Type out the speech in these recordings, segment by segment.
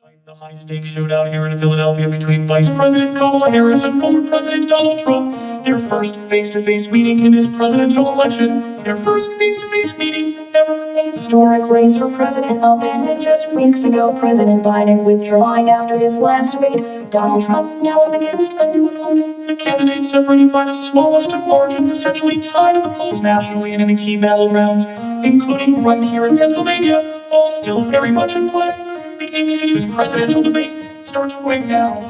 The high-stakes showdown here in Philadelphia between Vice President Kamala Harris and former President Donald Trump. Their first face-to-face meeting in this presidential election. Their first face-to-face meeting ever. A historic race for president upended just weeks ago. President Biden withdrawing after his last debate. Donald Trump now up against a new opponent. The candidates separated by the smallest of margins, essentially tied at the polls nationally and in the key battlegrounds, including right here in Pennsylvania, all still very much in play. The ABC News presidential debate starts right now.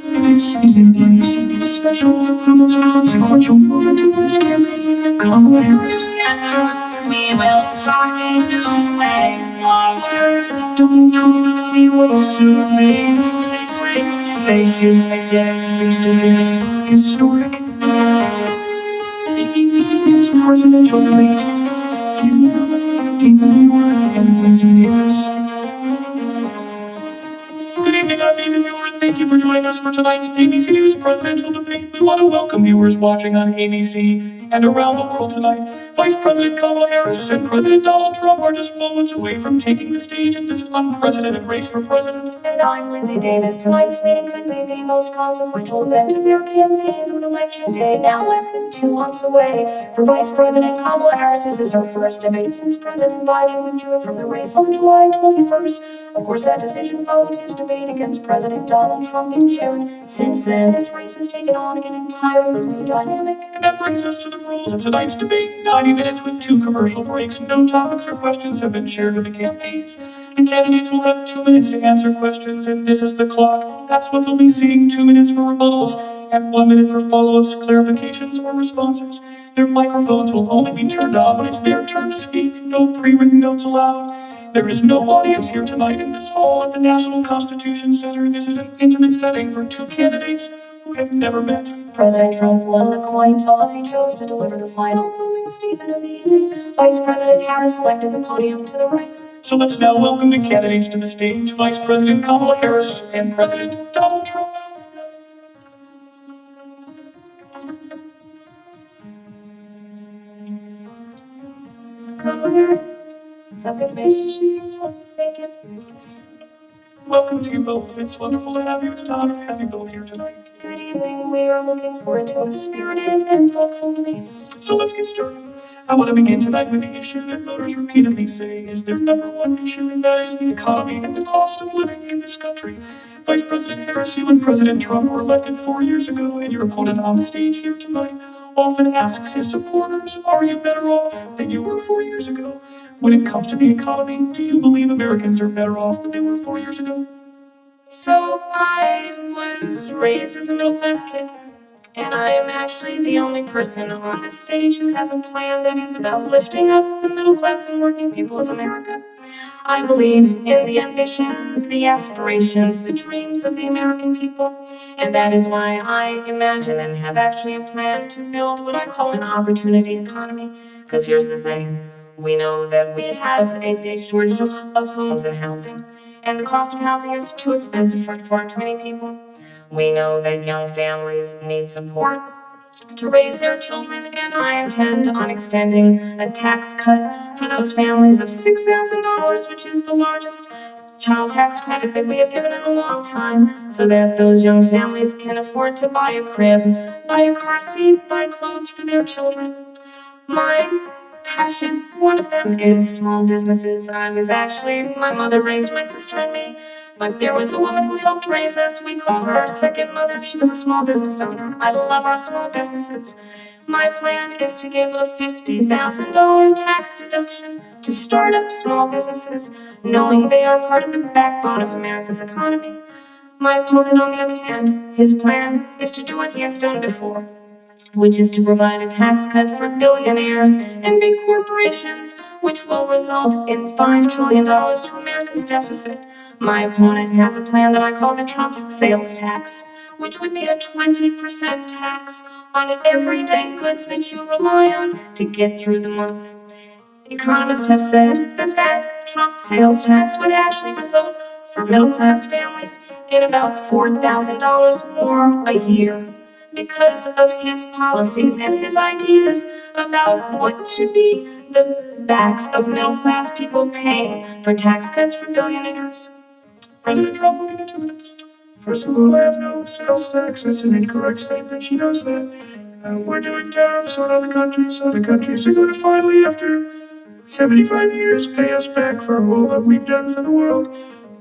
This is an ABC News special, the most consequential moment of this campaign. Kamala Harris. Together, we will talk a new way forward. Donald Trump, we will soon make a great nation again. Face to face, historic. The ABC News presidential debate. Here now, David and Lindsay Davis. Good evening, I'm David Muir, and thank you for joining us for tonight's ABC News presidential debate. We want to welcome viewers watching on ABC and around the world tonight. Vice President Kamala Harris and President Donald Trump are just moments away from taking the stage in this unprecedented race for president. And I'm Lindsay Davis. Tonight's meeting could be the most consequential event of their campaigns, with Election Day now less than 2 months away. For Vice President Kamala Harris, this is her first debate since President Biden withdrew from the race on July 21st. Of course, that decision followed his debate against President Donald Trump in June. Since then, this race has taken on an entirely new dynamic. And that brings us to the rules of tonight's debate. 90 minutes with 2 commercial breaks. No topics or questions have been shared with the campaigns. The candidates will have 2 minutes to answer questions, and this is the clock. That's what they'll be seeing: 2 minutes for rebuttals and 1 minute for follow-ups, clarifications, or responses. Their microphones will only be turned on when it's their turn to speak. No pre-written notes allowed. There is no audience here tonight in this hall at the National Constitution Center. This is an intimate setting for 2 candidates who have never met. President Trump won the coin toss. He chose to deliver the final closing statement of the evening. Vice President Harris selected the podium to the right. So let's now welcome the candidates to the stage: Vice President Kamala Harris and President Donald Trump. Kamala Harris. So good to meet you. Thank you. Welcome to you both. It's wonderful to have you. It's an honor to have you both here tonight. Good evening. We are looking forward to a spirited and thoughtful debate. So let's get started. I want to begin tonight with the issue that voters repeatedly say is their #1 issue, and that is the economy and the cost of living in this country. Vice President Harris, you and President Trump were elected 4 years ago, and your opponent on the stage here tonight often asks his supporters, are you better off than you were 4 years ago? When it comes to the economy, do you believe Americans are better off than they were 4 years ago? So I was raised as a middle-class kid, and I am actually the only person on this stage who has a plan that is about lifting up the middle class and working people of America. I believe in the ambition, the aspirations, the dreams of the American people, and that is why I imagine and have actually a plan to build what I call an opportunity economy. Because here's the thing, we know that we have a shortage of homes and housing, and the cost of housing is too expensive for far too many people. We know that young families need support to raise their children, and I intend on extending a tax cut for those families of $6,000, which is the largest child tax credit that we have given in a long time, so that those young families can afford to buy a crib, buy a car seat, buy clothes for their children. My passion, one of them, is small businesses. My mother raised my sister and me, but there was a woman who helped raise us. We call her our second mother. She was a small business owner. I love our small businesses. My plan is to give a $50,000 tax deduction to start up small businesses, knowing they are part of the backbone of America's economy. My opponent, on the other hand, his plan is to do what he has done before, which is to provide a tax cut for billionaires and big corporations, which will result in $5 trillion to America's deficit. My opponent has a plan that I call the Trump's sales tax, which would be a 20% tax on everyday goods that you rely on to get through the month. Economists have said that Trump sales tax would actually result for middle-class families in about $4,000 more a year, because of his policies and his ideas about what should be the backs of middle-class people paying for tax cuts for billionaires. President Trump will give you 2 minutes. First of all, I have no sales tax. That's an incorrect statement. She knows that. We're doing tariffs on other countries. Other countries are going to finally, after 75 years, pay us back for all that we've done for the world.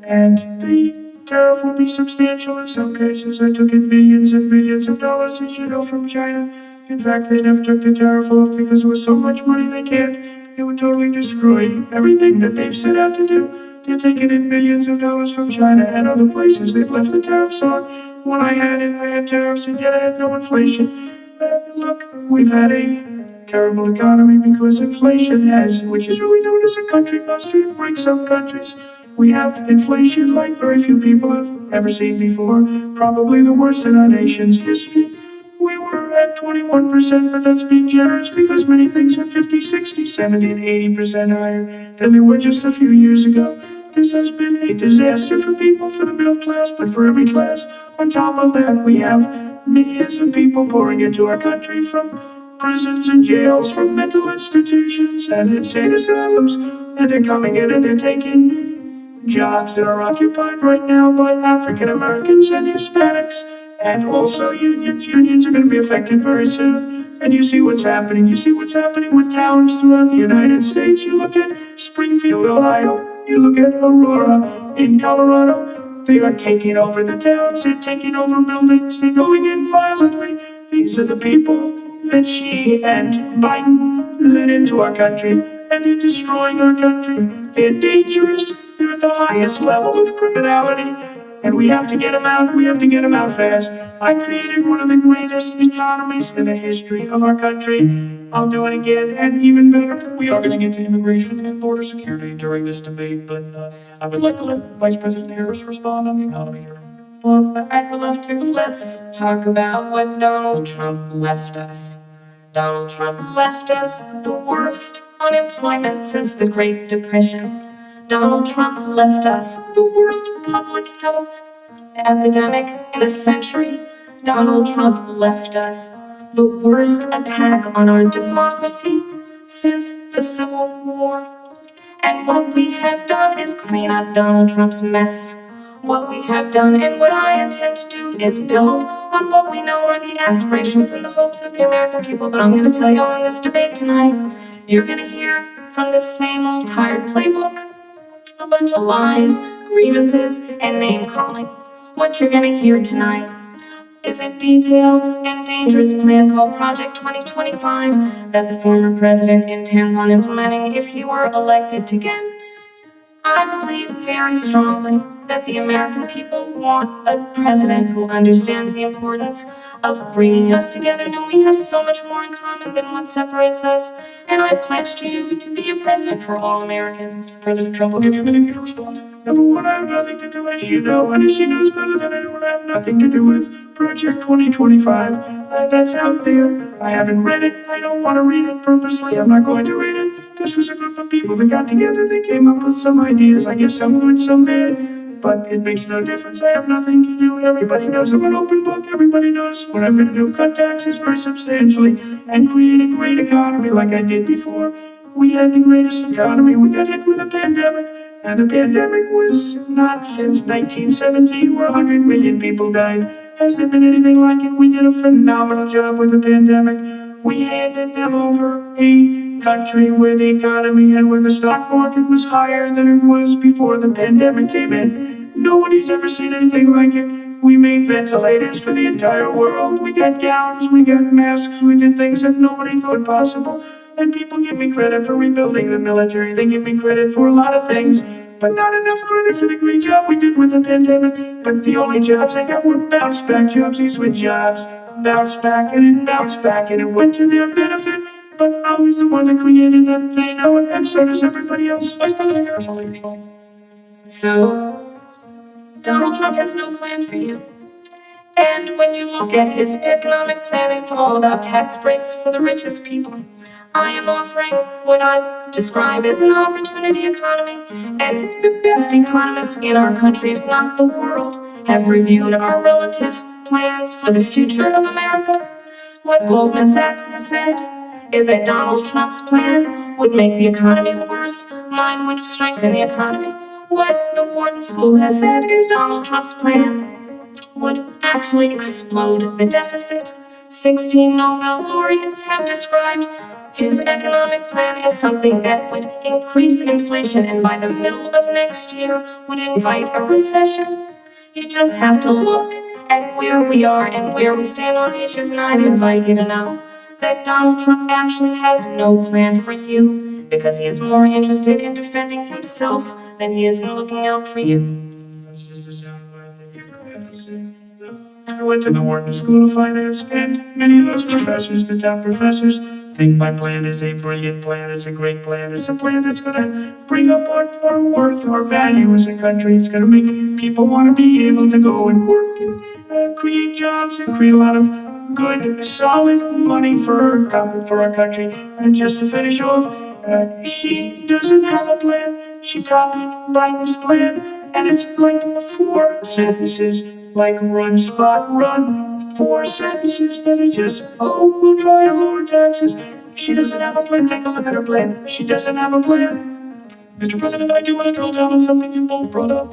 And the tariff will be substantial in some cases. I took in billions and billions of dollars, as you know, from China. In fact, they never took the tariff off because there was so much money they can't. It would totally destroy everything that they've set out to do. They're taking in billions of dollars from China and other places. They've left the tariffs on. When I had it, I had tariffs, and yet I had no inflation. Look, we've had a terrible economy because inflation has, which is really known as a country buster. It breaks up countries. We have inflation like very few people have ever seen before. Probably the worst in our nation's history. We were at 21%, but that's being generous because many things are 50, 60, 70, and 80% higher than they were just a few years ago. This has been a disaster for people, for the middle class, but for every class. On top of that, we have millions of people pouring into our country from prisons and jails, from mental institutions and insane asylums. And they're coming in and they're taking jobs that are occupied right now by African Americans and Hispanics. And also unions. Unions are going to be affected very soon. And you see what's happening. You see what's happening with towns throughout the United States. You look at Springfield, Ohio. You look at Aurora in Colorado. They are taking over the towns. They're taking over buildings. They're going in violently. These are the people that she and Biden let into our country. And they're destroying our country. They're dangerous. They're at the highest level of criminality. And we have to get them out. We have to get them out fast. I created one of the greatest economies in the history of our country. I'll do it again and even better. We are getting into immigration and border security during this debate, but I would like to let Vice President Harris respond on the economy here. Well, I'd love to. Let's talk about what Donald Trump left us. Donald Trump left us the worst unemployment since the Great Depression. Donald Trump left us the worst public health epidemic in a century. Donald Trump left us the worst attack on our democracy since the Civil War. And what we have done is clean up Donald Trump's mess. What we have done and what I intend to do is build on what we know are the aspirations and the hopes of the American people. But I'm going to tell you all in this debate tonight, you're going to hear from the same old tired playbook. A bunch of lies, grievances, and name-calling. What you're going to hear tonight is a detailed and dangerous plan called Project 2025 that the former president intends on implementing if he were elected again. I believe very strongly that the American people want a president who understands the importance of bringing us together, and we have so much more in common than what separates us, and I pledge to you to be a president for all Americans. President Trump will give you a minute to respond. Number one, I have nothing to do, as you know, and as she knows better than anyone, I have nothing to do with Project 2025. That's out there. I haven't read it. I don't want to read it purposely. I'm not going to read it. This was a group of people that got together. They came up with some ideas. I guess some good, some bad, but it makes no difference. I have nothing to do. Everybody knows I'm an open book. Everybody knows what I'm going to do. Cut taxes very substantially and create a great economy like I did before. We had the greatest economy. We got hit with a pandemic, and the pandemic was not since 1917, where 100 million people died. Has there been anything like it? We did a phenomenal job with the pandemic. We handed them over a country where the economy and where the stock market was higher than it was before the pandemic came in. Nobody's ever seen anything like it. We made ventilators for the entire world. We got gowns, we got masks, we did things that nobody thought possible. And people give me credit for rebuilding the military. They give me credit for a lot of things, but not enough credit for the great job we did with the pandemic. But the only jobs they got were bounce back jobs. These were jobs, bounce back, and it bounced back, and it went to their benefit. But I was the one that created them. They know it, and so does everybody else. Vice President Harris, I'll let you respond. So, Donald Trump has no plan for you. And when you look at his economic plan, it's all about tax breaks for the richest people. I am offering what I describe as an opportunity economy, and the best economists in our country, if not the world, have reviewed our relative plans for the future of America. What Goldman Sachs has said is that Donald Trump's plan would make the economy worse, mine would strengthen the economy. What the Wharton School has said is Donald Trump's plan would actually explode the deficit. 16 Nobel laureates have described his economic plan as something that would increase inflation and by the middle of next year would invite a recession. You just have to look at where we are and where we stand on the issues, and I'd invite you to know that Donald Trump actually has no plan for you because he is more interested in defending himself than he is in looking out for you. That's just a soundbite that you forgot to say. I went to the Wharton School of Finance, and many of those professors, the top professors, think my plan is a brilliant plan, it's a great plan, it's a plan that's gonna bring up our worth, our value as a country. It's gonna make people want to be able to go and work and create jobs and create a lot of good, solid money for our country. And just to finish off, she doesn't have a plan. She copied Biden's plan, and it's like 4 sentences, like run, spot, run. 4 sentences that are just, oh, we'll try and lower taxes. She doesn't have a plan. Take a look at her plan. She doesn't have a plan. Mr. President, I do want to drill down on something you both brought up.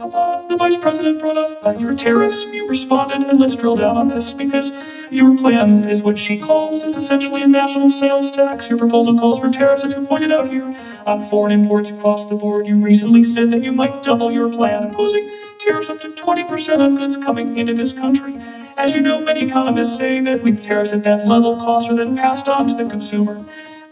The Vice President brought up your tariffs. You responded, and let's drill down on this because your plan is what she calls is essentially a national sales tax. Your proposal calls for tariffs, as you pointed out here, on foreign imports across the board. You recently said that you might double your plan, imposing tariffs up to 20% on goods coming into this country. As you know, many economists say that with tariffs at that level, costs are then passed on to the consumer.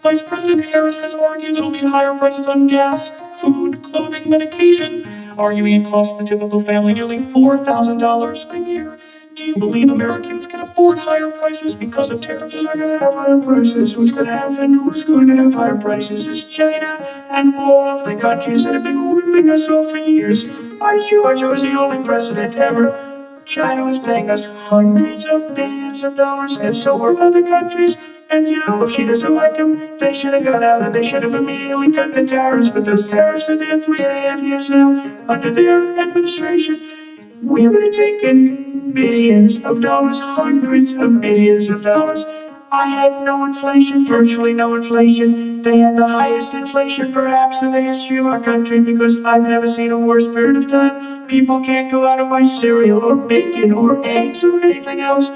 Vice President Harris has argued it'll mean higher prices on gas, food, clothing, medication, arguing it costs the typical family nearly $4,000 a year. Do you believe Americans can afford higher prices because of tariffs? They're not going to have higher prices. What's going to happen? Who's going to have higher prices is China and all of the countries that have been ripping us off for years. By George, I was the only president ever. China was paying us hundreds of billions of dollars, and so were other countries. And if she doesn't like them, they should have gone out and they should have immediately cut the tariffs. But those tariffs are there 3.5 years now under their administration. We're going to take in billions of dollars, hundreds of billions of dollars. I had no inflation, virtually no inflation. They had the highest inflation perhaps in the history of our country because I've never seen a worse period of time. People can't go out and buy cereal or bacon or eggs or anything else.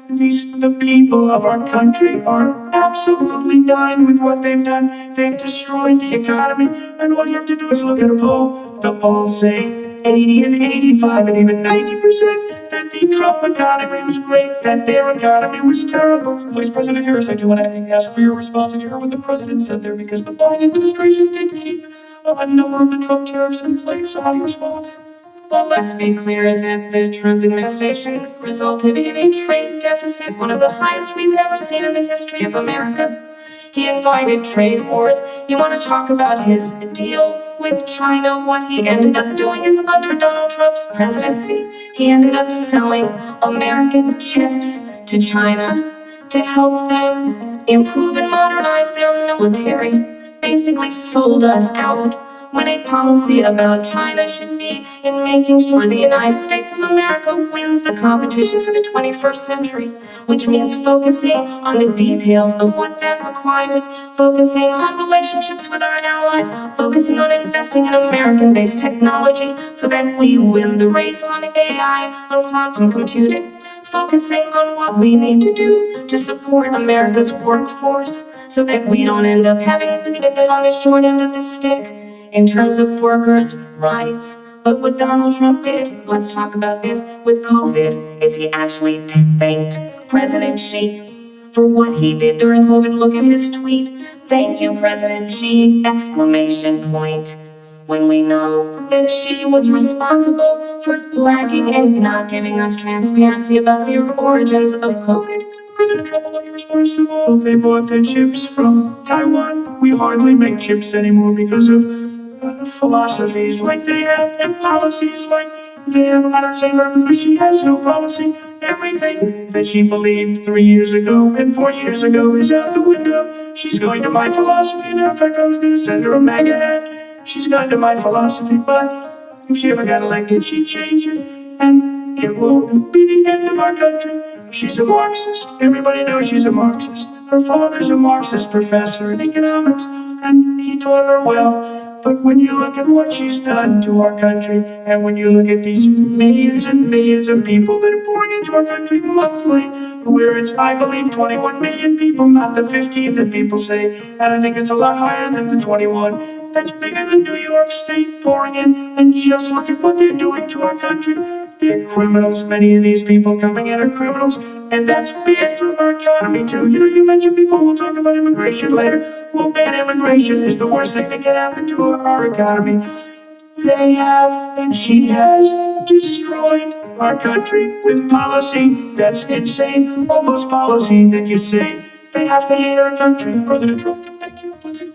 The people of our country are absolutely dying with what they've done. They've destroyed the economy, and all you have to do is look at a poll. The polls say 80 and 85 and even 90% that the Trump economy was great, that their economy was terrible. Vice President Harris, I do want to ask for your response, and you heard what the president said there because the Biden administration did keep a number of the Trump tariffs in place. So how do you respond? Well, let's be clear that the Trump administration resulted in a trade deficit, one of the highest we've ever seen in the history of America. He invited trade wars. You want to talk about his deal with China? What he ended up doing is under Donald Trump's presidency, he ended up selling American chips to China to help them improve and modernize their military. Basically sold us out, when a policy about China should be in making sure the United States of America wins the competition for the 21st century, which means focusing on the details of what that requires, focusing on relationships with our allies, focusing on investing in American-based technology so that we win the race on AI, on quantum computing, focusing on what we need to do to support America's workforce so that we don't end up having on the short end of the stick in terms of workers' rights. But what Donald Trump did, let's talk about this, with COVID, is he actually thanked President Xi for what he did during COVID. Look at his tweet. Thank you, President Xi, exclamation point. When we know that Xi was responsible for lacking and not giving us transparency about the origins of COVID. President Trump, I'll let you respond. First of all, they bought their chips from Taiwan. We hardly make chips anymore because of philosophies like they have and policies like they have. I don't say her because she has no policy. Everything that she believed 3 years ago and 4 years ago is out the window. She's going to my philosophy now. In fact, I was going to send her a MAGA hat. She's gone to my philosophy, but if she ever got elected, she'd change it, and it will be the end of our country. She's a Marxist. Everybody knows she's a Marxist. Her father's a Marxist professor in economics, and he taught her well. But when you look at what she's done to our country, and when you look at these millions and millions of people that are pouring into our country monthly, where it's, I believe, 21 million people, not the 15 that people say, and I think it's a lot higher than the 21. That's bigger than New York State pouring in, and just look at what they're doing to our country. They're criminals. Many of these people coming in are criminals, and that's bad for our economy too. You know, you mentioned before, we'll talk about immigration later. Well, bad immigration is the worst thing that can happen to our economy. They have, and she has, destroyed our country with policy that's insane, almost policy that you'd say they have to hate our country. President Trump, thank you. Lindsay.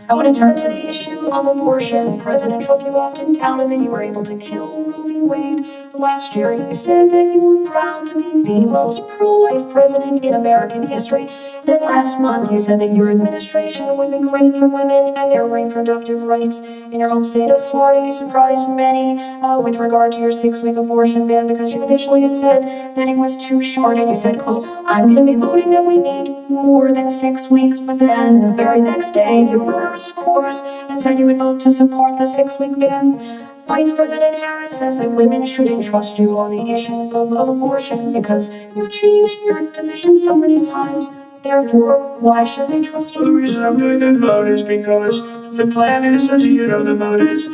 I want to turn to the issue of abortion. President Trump, you often touted that you were able to kill Roe v. Wade. Last year, you said that you were proud to be the most pro-life president in American history. Then last month, you said that your administration would be great for women and their reproductive rights. In your home state of Florida, you surprised many with regard to your 6-week abortion ban, because you initially had said that it was too short, and you said, quote, I'm going to be voting that we need more than 6 weeks, but then the very next day, you reversed course and said you would vote to support the 6-week ban. Vice President Harris says that women shouldn't trust you on the issue of abortion because you've changed your position so many times. Therefore, why should they trust Well, the you? reason I'm doing that vote is because the plan is, as you know, the vote is,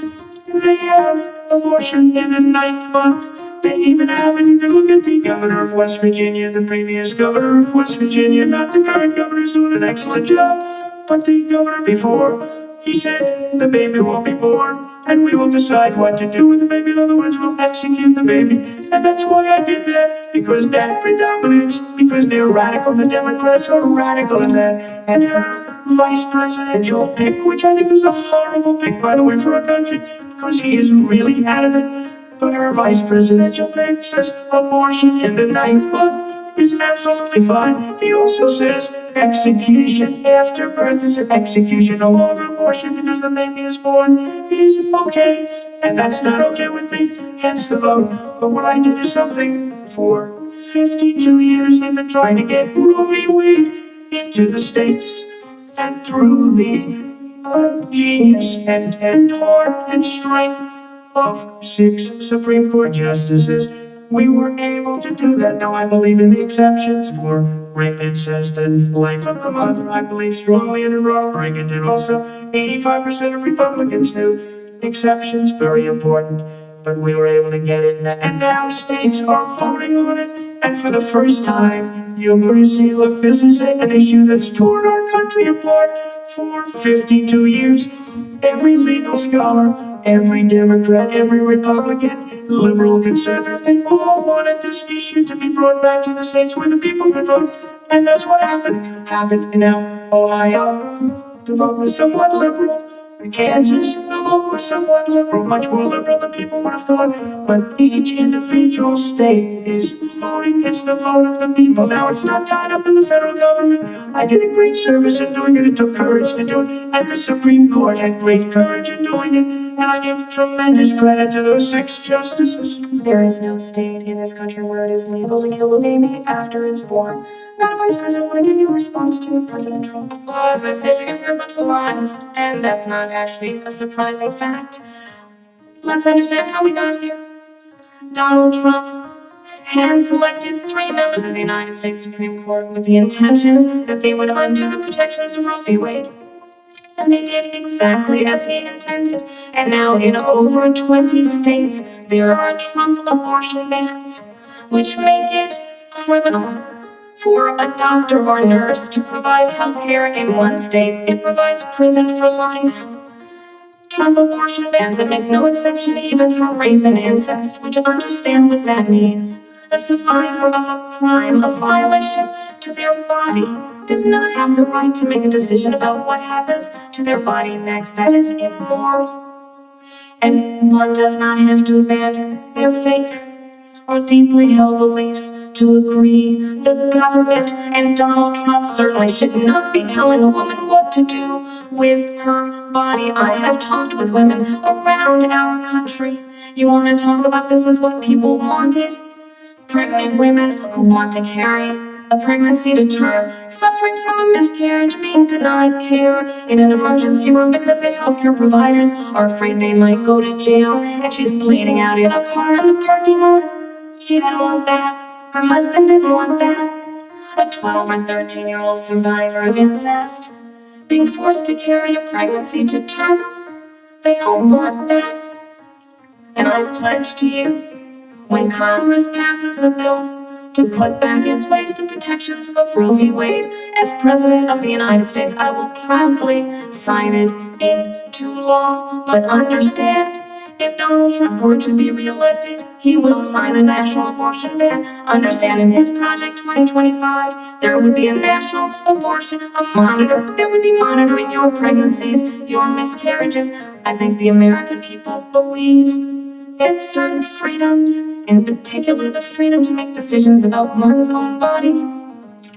they have abortion in the 9th month. They even have, and you can look at the governor of West Virginia, the previous governor of West Virginia, not the current governor, who's doing an excellent job, but the governor before. He said the baby will be born, and we will decide what to do with the baby. In other words, we'll execute the baby. And that's why I did that, because that predominates, because they're radical. The Democrats are radical in that. And her vice presidential pick, which I think was a horrible pick, by the way, for our country, because he is really adamant. But her vice presidential pick says abortion in the 9th month is absolutely fine. He also says execution after birth is an execution, no longer abortion, because the baby is born is okay. And that's not okay with me, hence the vote. But what I did is something for 52 years they've been trying to get Roe v. Wade into the states. And through the genius and heart and strength of 6 Supreme Court justices, we were able to do that. Now, I believe in the exceptions for rape, incest, and life of the mother. I believe strongly in it. Ronald Reagan did also. 85% of Republicans do. Exceptions, very important. But we were able to get it. And now states are voting on it. And for the first time, you're going to see, look, this is an issue that's torn our country apart for 52 years. Every legal scholar, every Democrat, every Republican, liberal, conservative, they all wanted this issue to be brought back to the states where the people could vote. And that's what happened. And now, Ohio, the vote was somewhat liberal. Kansas, the vote was somewhat liberal, much more liberal than people would have thought. But each individual state is voting. It's the vote of the people. Now, it's not tied up in the federal government. I did a great service in doing it. It took courage to do it. And the Supreme Court had great courage in doing it. And I give tremendous credit to those 6 justices. There is no state in this country where it is legal to kill a baby after it's born. Madam Vice President, I want to give you a response to President Trump. Well, as I said, you're going to hear a bunch of lies, and that's not actually a surprising fact. Let's understand how we got here. Donald Trump hand-selected 3 members of the United States Supreme Court with the intention that they would undo the protections of Roe v. Wade. And they did exactly as he intended. And now in over 20 states, there are Trump abortion bans, which make it criminal for a doctor or nurse to provide health care in one state. It provides prison for life. Trump abortion bans that make no exception even for rape and incest, which understand what that means. A survivor of a crime, a violation to their body, does not have the right to make a decision about what happens to their body next. That is immoral. And one does not have to abandon their faith or deeply held beliefs to agree. The government and Donald Trump certainly should not be telling a woman what to do with her body. I have talked with women around our country. You want to talk about this is what people wanted? Pregnant women who want to carry a pregnancy to term, suffering from a miscarriage, being denied care in an emergency room because the healthcare providers are afraid they might go to jail, and she's bleeding out in a car in the parking lot. She didn't want that. Her husband didn't want that. A 12 or 13-year-old survivor of incest, being forced to carry a pregnancy to term. They don't want that. And I pledge to you, when Congress passes a bill to put back in place the protections of Roe v. Wade, as President of the United States, I will proudly sign it into law. But understand, if Donald Trump were to be reelected, he will sign a national abortion ban. Understand, in his Project 2025, there would be a national abortion, a monitor that would be monitoring your pregnancies, your miscarriages. I think the American people believe that certain freedoms, in particular the freedom to make decisions about one's own body,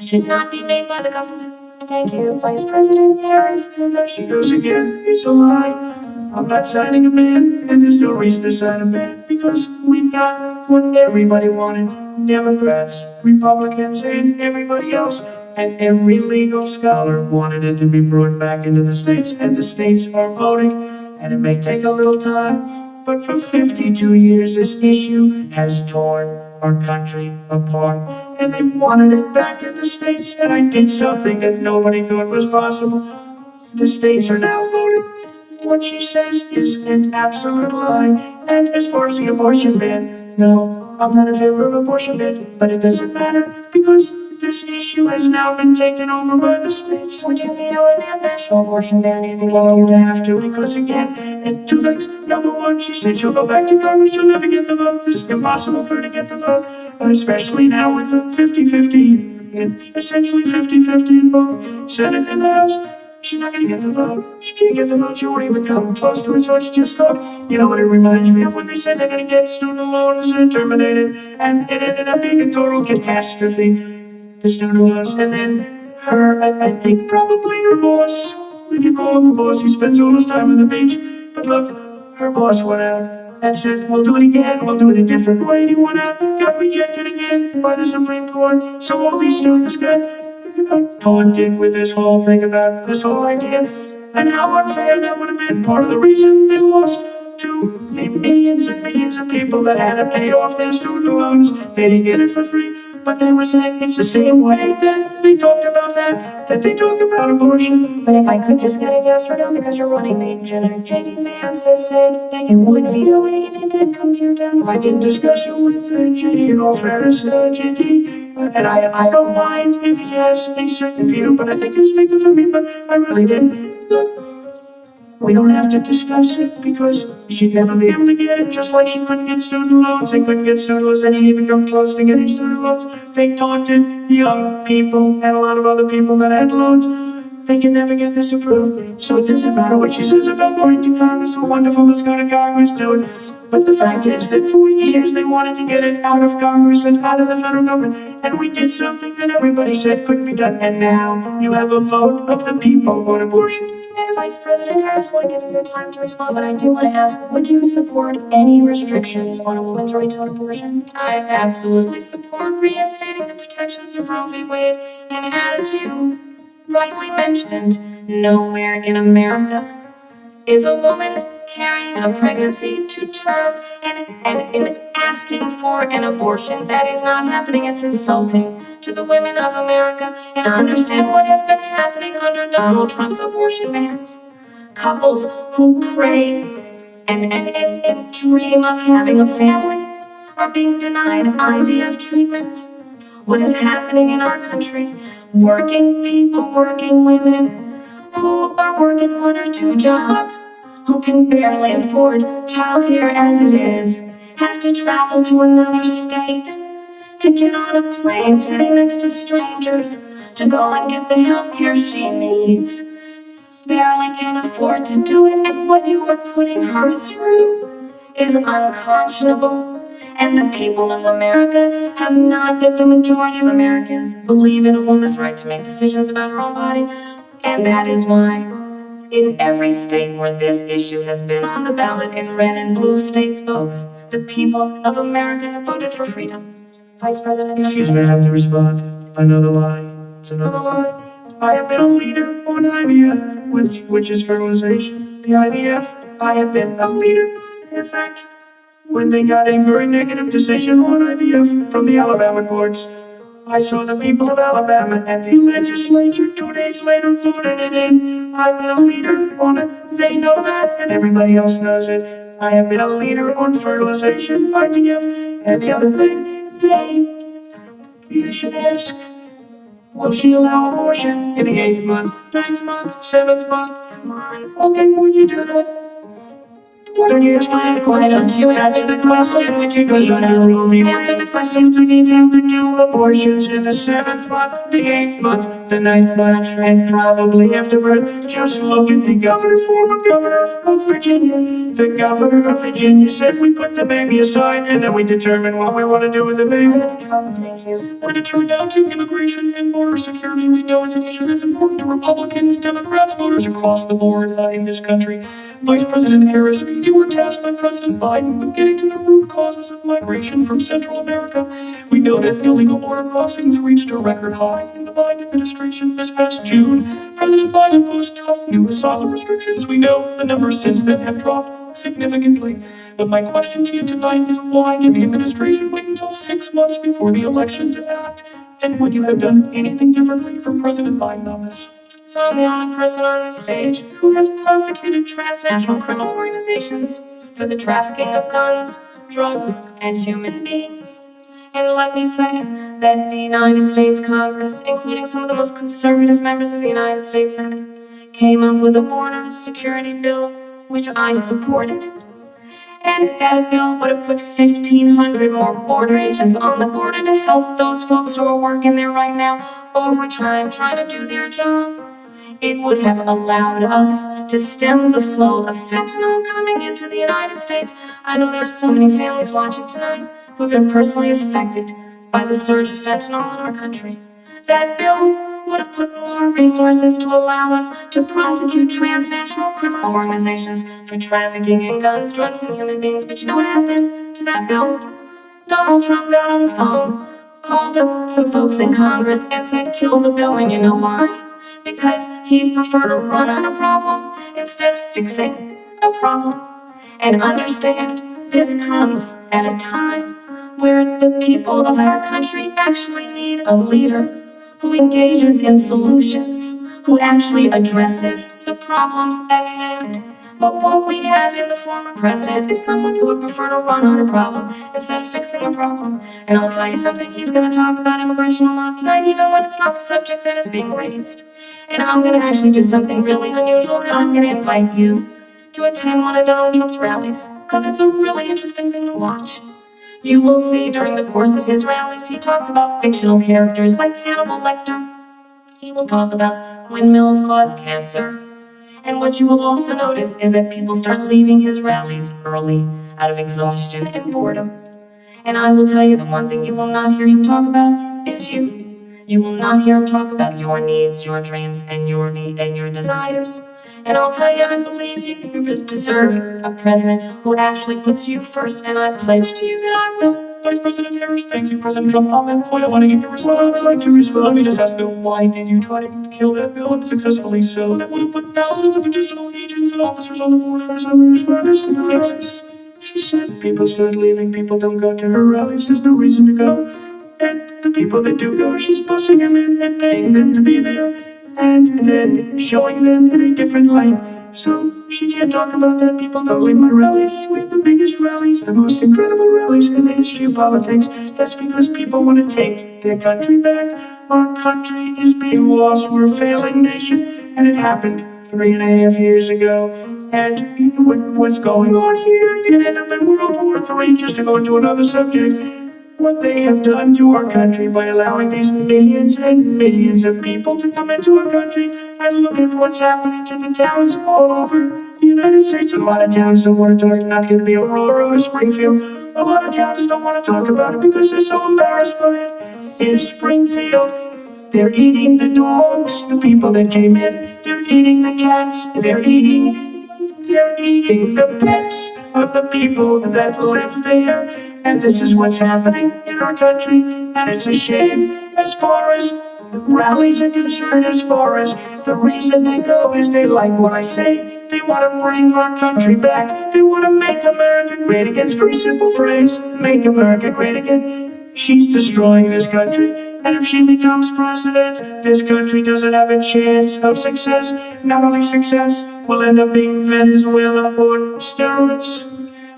should not be made by the government. Thank you, Vice President Harris. There she goes again, it's a lie. I'm not signing a ban, and there's no reason to sign a ban, because we've got what everybody wanted. Democrats, Republicans, and everybody else. And every legal scholar wanted it to be brought back into the states, and the states are voting, and it may take a little time. But for 52 years, this issue has torn our country apart. And they wanted it back in the states, and I did something that nobody thought was possible. The states are now voting. What she says is an absolute lie. And as far as the abortion ban, no, I'm not in favor of abortion ban, but it doesn't matter, because this issue has now been taken over by the states. Would you veto a national abortion ban if it Well, I came would to have to, because again, and two things. Number one, she said she'll go back to Congress, she'll never get the vote. It's impossible for her to get the vote, especially now with the 50-50, and essentially 50-50 in both Senate and the House. She's not going to get the vote. She can't get the vote. She won't even come close to it, so it's just talk. You know what it reminds me of? When they said they're going to get student loans terminated, and it ended up being a total catastrophe. The student loans, and then her, I think probably her boss, if you call him a boss, he spends all his time on the beach. But look, her boss went out and said, we'll do it again, we'll do it a different way. And he went out, got rejected again by the Supreme Court. So all these students got taunted with this whole thing about this whole idea, and how unfair that would have been. Part of the reason they lost to the millions and millions of people that had to pay off their student loans. They didn't get it for free. But they were saying it's the same way that they talked about that they talk about abortion. But if I could just get a yes or no, because your running mate, J.D. Vance, has said that you would veto it if it did come to your desk. I didn't discuss it with J.D. in all fairness, J.D. And I don't mind if he has a certain view, but I think he's speaking for me, but I really didn't. Look, we don't have to discuss it, because she'd never be able to get it, just like she couldn't get student loans. They couldn't get student loans, they didn't even come close to getting student loans. They taunted young people and a lot of other people that had loans. They can never get this approved. So it doesn't matter what she says about going to Congress. So wonderful, let's go to Congress, do it. But the fact is that for years they wanted to get it out of Congress and out of the federal government. And we did something that everybody said couldn't be done. And now you have a vote of the people on abortion. And Vice President Harris, I want to give you your time to respond, but I do want to ask, would you support any restrictions on a woman's right to an abortion? I absolutely support reinstating the protections of Roe v. Wade, and as you rightly mentioned, nowhere in America is a woman carrying a pregnancy to term and asking for an abortion. That is not happening. It's insulting to the women of America. And understand what has been happening under Donald Trump's abortion bans. Couples who pray and dream of having a family are being denied IVF treatments. What is happening in our country? Working people, working women who are working 1 or 2 jobs, who can barely afford childcare as it is, have to travel to another state to get on a plane sitting next to strangers to go and get the health care she needs. Barely can afford to do it, and what you are putting her through is unconscionable. And the people of America have not, that the majority of Americans believe in a woman's right to make decisions about her own body, and that is why in every state where this issue has been on the ballot, in red and blue states both, the people of America have voted for freedom. Vice President Excuse me, I have to respond. another lie, it's another lie. I have been a leader on IVF, which is fertilization. The IVF, I have been a leader. In fact, when they got a very negative decision on IVF from the Alabama courts, I saw the people of Alabama and the legislature 2 days later voted it in. I've been a leader on it. They know that, and everybody else knows it. I have been a leader on fertilization, IVF, and the other thing, you should ask, will she allow abortion in the 8th month, 9th month, 7th month? Come on. Okay, would you do that? Why don't you ask me that Why question? don't you That's answer the the question with your Because under veto? Roe v. Answer the Wade, question with your veto. you could do abortions in the 7th month, the 8th month, the 9th month, and probably after birth. Just look at the former governor of Virginia. The governor of Virginia said we put the baby aside and then we determine what we want to do with the baby. President Trump, thank you. When it turned down to immigration and border security, we know it's an issue that's important to Republicans, Democrats, voters across the board in this country. Vice President Harris, you were tasked by President Biden with getting to the root causes of migration from Central America. We know that illegal border crossings reached a record high in the Biden administration this past June. President Biden imposed tough new asylum restrictions. We know the numbers since then have dropped significantly. But my question to you tonight is, why did the administration wait until 6 months before the election to act? And would you have done anything differently from President Biden on this? So I'm the only person on this stage who has prosecuted transnational criminal organizations for the trafficking of guns, drugs, and human beings. And let me say that the United States Congress, including some of the most conservative members of the United States Senate, came up with a border security bill, which I supported. And that bill would have put 1,500 more border agents on the border to help those folks who are working there right now overtime trying to do their job. It would have allowed us to stem the flow of fentanyl coming into the United States. I know there are so many families watching tonight who have been personally affected by the surge of fentanyl in our country. That bill would have put more resources to allow us to prosecute transnational criminal organizations for trafficking in guns, drugs, and human beings. But you know what happened to that bill? Donald Trump got on the phone, called up some folks in Congress, and said, kill the bill. And you know why? Because he'd prefer to run on a problem instead of fixing a problem. And understand, this comes at a time where the people of our country actually need a leader who engages in solutions, who actually addresses the problems at hand. But what we have in the former president is someone who would prefer to run on a problem instead of fixing a problem. And I'll tell you something, he's going to talk about immigration a lot tonight, even when it's not the subject that is being raised. And I'm going to actually do something really unusual, and I'm going to invite you to attend one of Donald Trump's rallies, because it's a really interesting thing to watch. You will see during the course of his rallies, he talks about fictional characters like Hannibal Lecter. He will talk about windmills cause cancer. And what you will also notice is that people start leaving his rallies early out of exhaustion and boredom. And I will tell you, the one thing you will not hear him talk about is you. You will not hear him talk about your needs, your dreams, and your desires. And I'll tell you, I believe you deserve a president who actually puts you first, and I pledge to you that I will. Vice President Harris, thank you, President Trump. On that point, I want to get your response. I'd like to respond. Let me just ask, though, why did you try to kill that bill, and successfully so? That would have put thousands of additional agents and officers on the board. First, let me respond to the rallies. She said people start leaving, people don't go to her rallies, there's no reason to go. And the people that do go, she's bussing them in and paying them to be there, and then showing them in a different light. So she can't talk about that. People don't leave my rallies. We have the biggest rallies, the most incredible rallies in the history of politics. That's because people want to take their country back. Our country is being lost. We're a failing nation, and it happened 3.5 years ago. And what's going on here? It ended up in World War III, just to go into another subject. What they have done to our country by allowing these millions and millions of people to come into our country, and look at what's happening to the towns all over the United States. A lot of towns don't want to talk, not going to be Aurora or Springfield. A lot of towns don't want to talk about it because they're so embarrassed by it. In Springfield, they're eating the dogs, the people that came in. They're eating the cats. They're eating the pets of the people that live there. And this is what's happening in our country, and it's a shame. As far as the rallies are concerned, as far as the reason they go is they like what I say. They want to bring our country back. They want to make America great again. It's a very simple phrase, make America great again. She's destroying this country. And if she becomes president, this country doesn't have a chance of success. Not only success, we'll end up being Venezuela on steroids.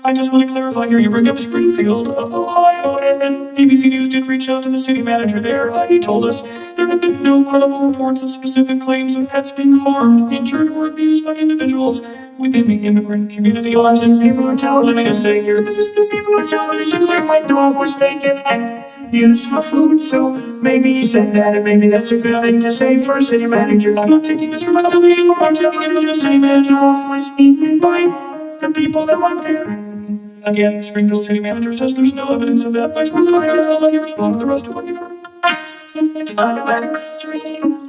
I just want to clarify here, you bring up Springfield, Ohio, and ABC News did reach out to the city manager there. He told us there had been no credible reports of specific claims of pets being harmed, injured, or abused by individuals within the immigrant community. Well, some people are telling Let me me, just say here, this is the people are telling me that my dog was taken and used for food, so maybe he said that, and maybe that's a good thing to say for a city manager. I'm not taking this from television, I'm taking it from the city manager. Was eaten by the people that went there. Again, the Springfield city manager says there's no evidence of that. Vice President Harris, I'll let you respond to the rest of what you've heard. Talk about extreme.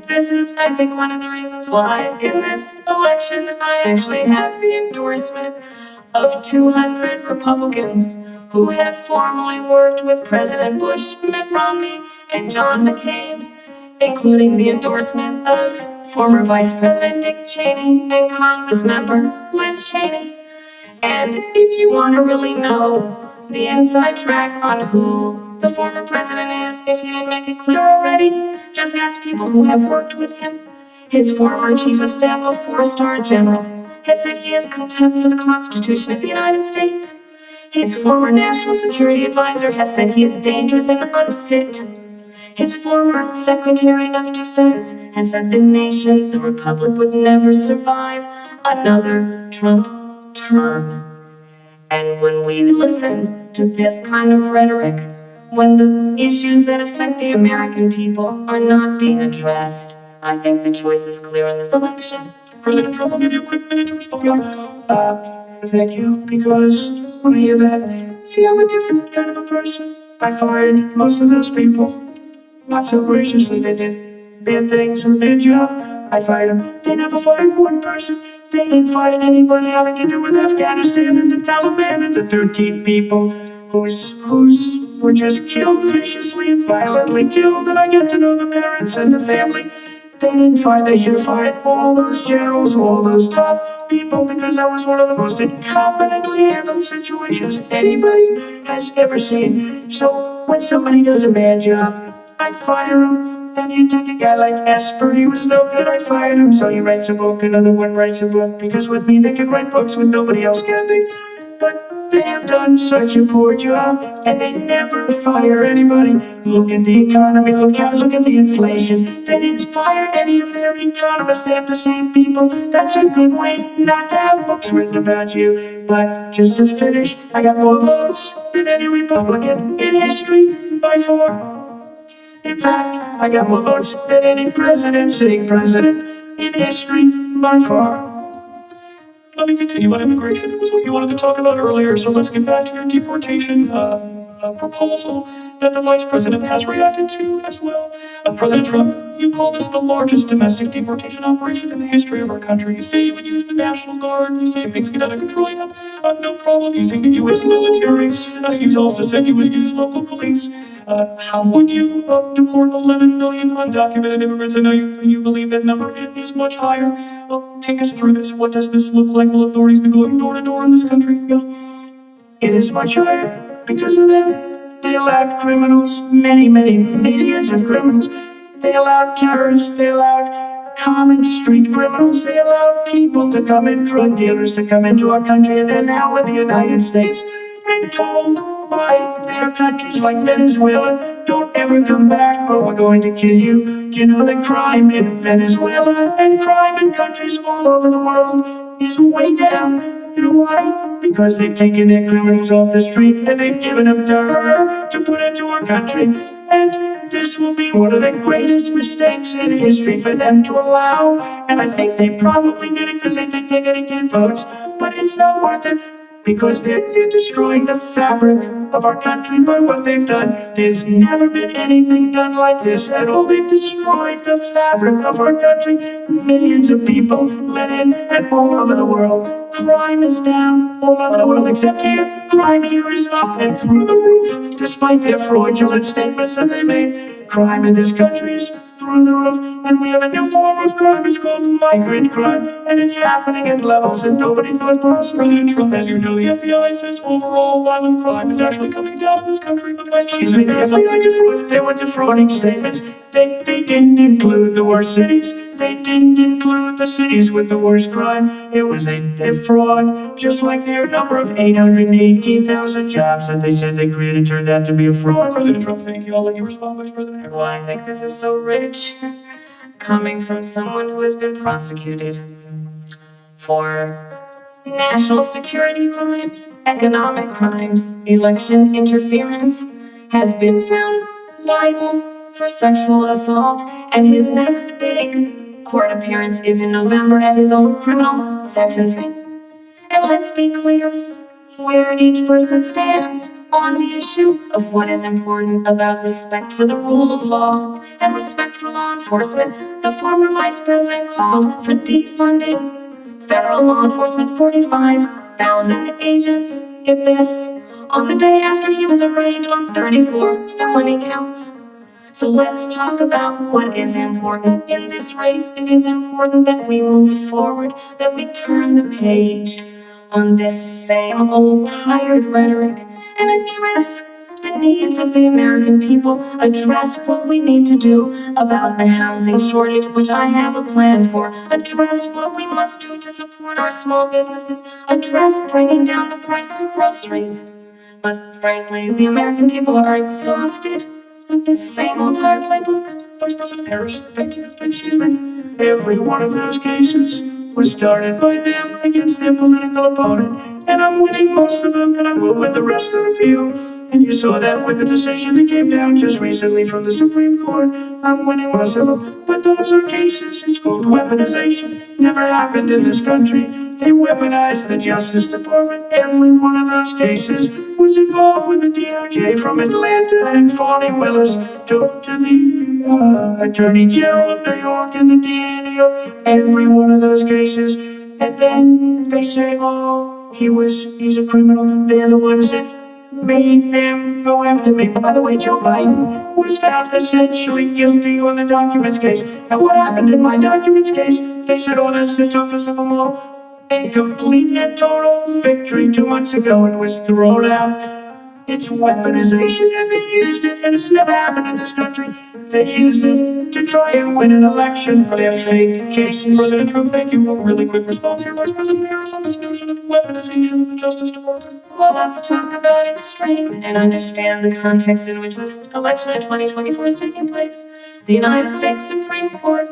This is, I think, one of the reasons why in this election I actually have the endorsement of 200 Republicans who have formally worked with President Bush, Mitt Romney, and John McCain, including the endorsement of former Vice President Dick Cheney and Congressmember Liz Cheney. And if you want to really know the inside track on who the former president is, if he didn't make it clear already, just ask people who have worked with him. His former chief of staff, a 4-star general, has said he has contempt for the Constitution of the United States. His former national security advisor has said he is dangerous and unfit. His former Secretary of Defense has said the nation, the Republic, would never survive another Trump term. And when we listen to this kind of rhetoric, when the issues that affect the American people are not being addressed, I think the choice is clear in this election. President Trump, I'll give you a quick minute to respond. Thank you, because when I hear that, see, I'm a different kind of a person. I fired most of those people. Not so graciously, they did bad things or a bad job. I fired them. They never fired one person. They didn't fire anybody having to do with Afghanistan and the Taliban and the 13 people whose were just killed viciously and violently killed. And I get to know the parents and the family. They didn't fire. They should have fired all those generals, all those top people, because that was one of the most incompetently handled situations anybody has ever seen. So when somebody does a bad job, I fire him. And you take a guy like Esper, he was no good, I fired him. So he writes a book, another one writes a book, because with me they can write books with nobody else, can they? But they have done such a poor job, and they never fire anybody. Look at the economy, look at the inflation. They didn't fire any of their economists, they have the same people. That's a good way not to have books written about you. But just to finish, I got more votes than any Republican in history by 4. In fact, I got more votes than any sitting president in history by 4. Let me continue on immigration. It was what you wanted to talk about earlier, so let's get back to your deportation proposal that the vice president has reacted to as well. President Trump, you call this the largest domestic deportation operation in the history of our country. You say you would use the National Guard. You say if things get out of control, you have no problem using the U.S. military. You also said you would use local police. How would you deport 11 million undocumented immigrants? I know you believe that number is much higher. Take us through this. What does this look like? Will authorities be going door to door in this country? It is much higher because of them. They allowed criminals, many millions of criminals. They allowed terrorists, they allowed common street criminals, they allowed people to come in, drug dealers to come into our country, and they're now in the United States and told by their countries like Venezuela, don't ever come back or we're going to kill you. You know that crime in Venezuela and crime in countries all over the world is way down. You know why? Because they've taken their criminals off the street and they've given them to her to put into our country. And this will be one of the greatest mistakes in history for them to allow. And I think they probably did it because they think they're going to get votes. But it's not worth it. because they're destroying the fabric of our country by what they've done. There's never been anything done like this at all. They've destroyed the fabric of our country. Millions of people let in, and all over the world. Crime is down all over the world except here. Crime here is up and through the roof, despite their fraudulent statements that they made. Crime in this country is through the roof, and we have a new form of crime. It's called migrant crime, and it's happening at levels that nobody thought possible. President Trump, as you know, the FBI says overall violent crime is actually coming down in this country. But Excuse me, the FBI defrauded. They were defrauding statements. They didn't include the worst cities. They didn't include the cities with the worst crime. It was a fraud, just like their number of 818,000 jobs that they said they created turned out to be a fraud. President Trump, thank you. I'll let you respond, Vice President Harris. Well, I think this is so rich, coming from someone who has been prosecuted for national security crimes, economic crimes, election interference, has been found liable for sexual assault, and his next big court appearance is in November at his own criminal sentencing. And let's be clear where each person stands on the issue of what is important about respect for the rule of law and respect for law enforcement. The former vice president called for defunding federal law enforcement, 45,000 agents, get this, on the day after he was arraigned on 34 felony counts. So let's talk about what is important in this race. It is important that we move forward, that we turn the page on this same old tired rhetoric and address the needs of the American people, address what we need to do about the housing shortage, which I have a plan for, address what we must do to support our small businesses, address bringing down the price of groceries. But frankly, the American people are exhausted with this same old tired playbook. Vice President Harris, thank you. Excuse me. Every one of those cases was started by them against their political opponent, and I'm winning most of them, and I will win the rest on appeal. And you saw that with the decision that came down just recently from the Supreme Court. I'm winning most of them, but those are cases. It's called weaponization. Never happened in this country. They weaponized the Justice Department. Every one of those cases was involved with the DOJ from Atlanta and Fani Willis to the Attorney General of New York and the DA of New York. Every one of those cases. And then they say, oh, he's a criminal. They're the ones that made them go after me. By the way, Joe Biden was found essentially guilty on the documents case. And what happened in my documents case? They said, oh, that's the toughest of them all. A complete and total victory 2 months ago, and was thrown out. It's weaponization, and they used it, and it's never happened in this country. They used it to try and win an election. They're fake cases. President Trump, thank you. A really quick response here, Vice President Harris, on this notion of weaponization of the Justice Department. Well, let's talk about extreme and understand the context in which this election in 2024 is taking place. The United States Supreme Court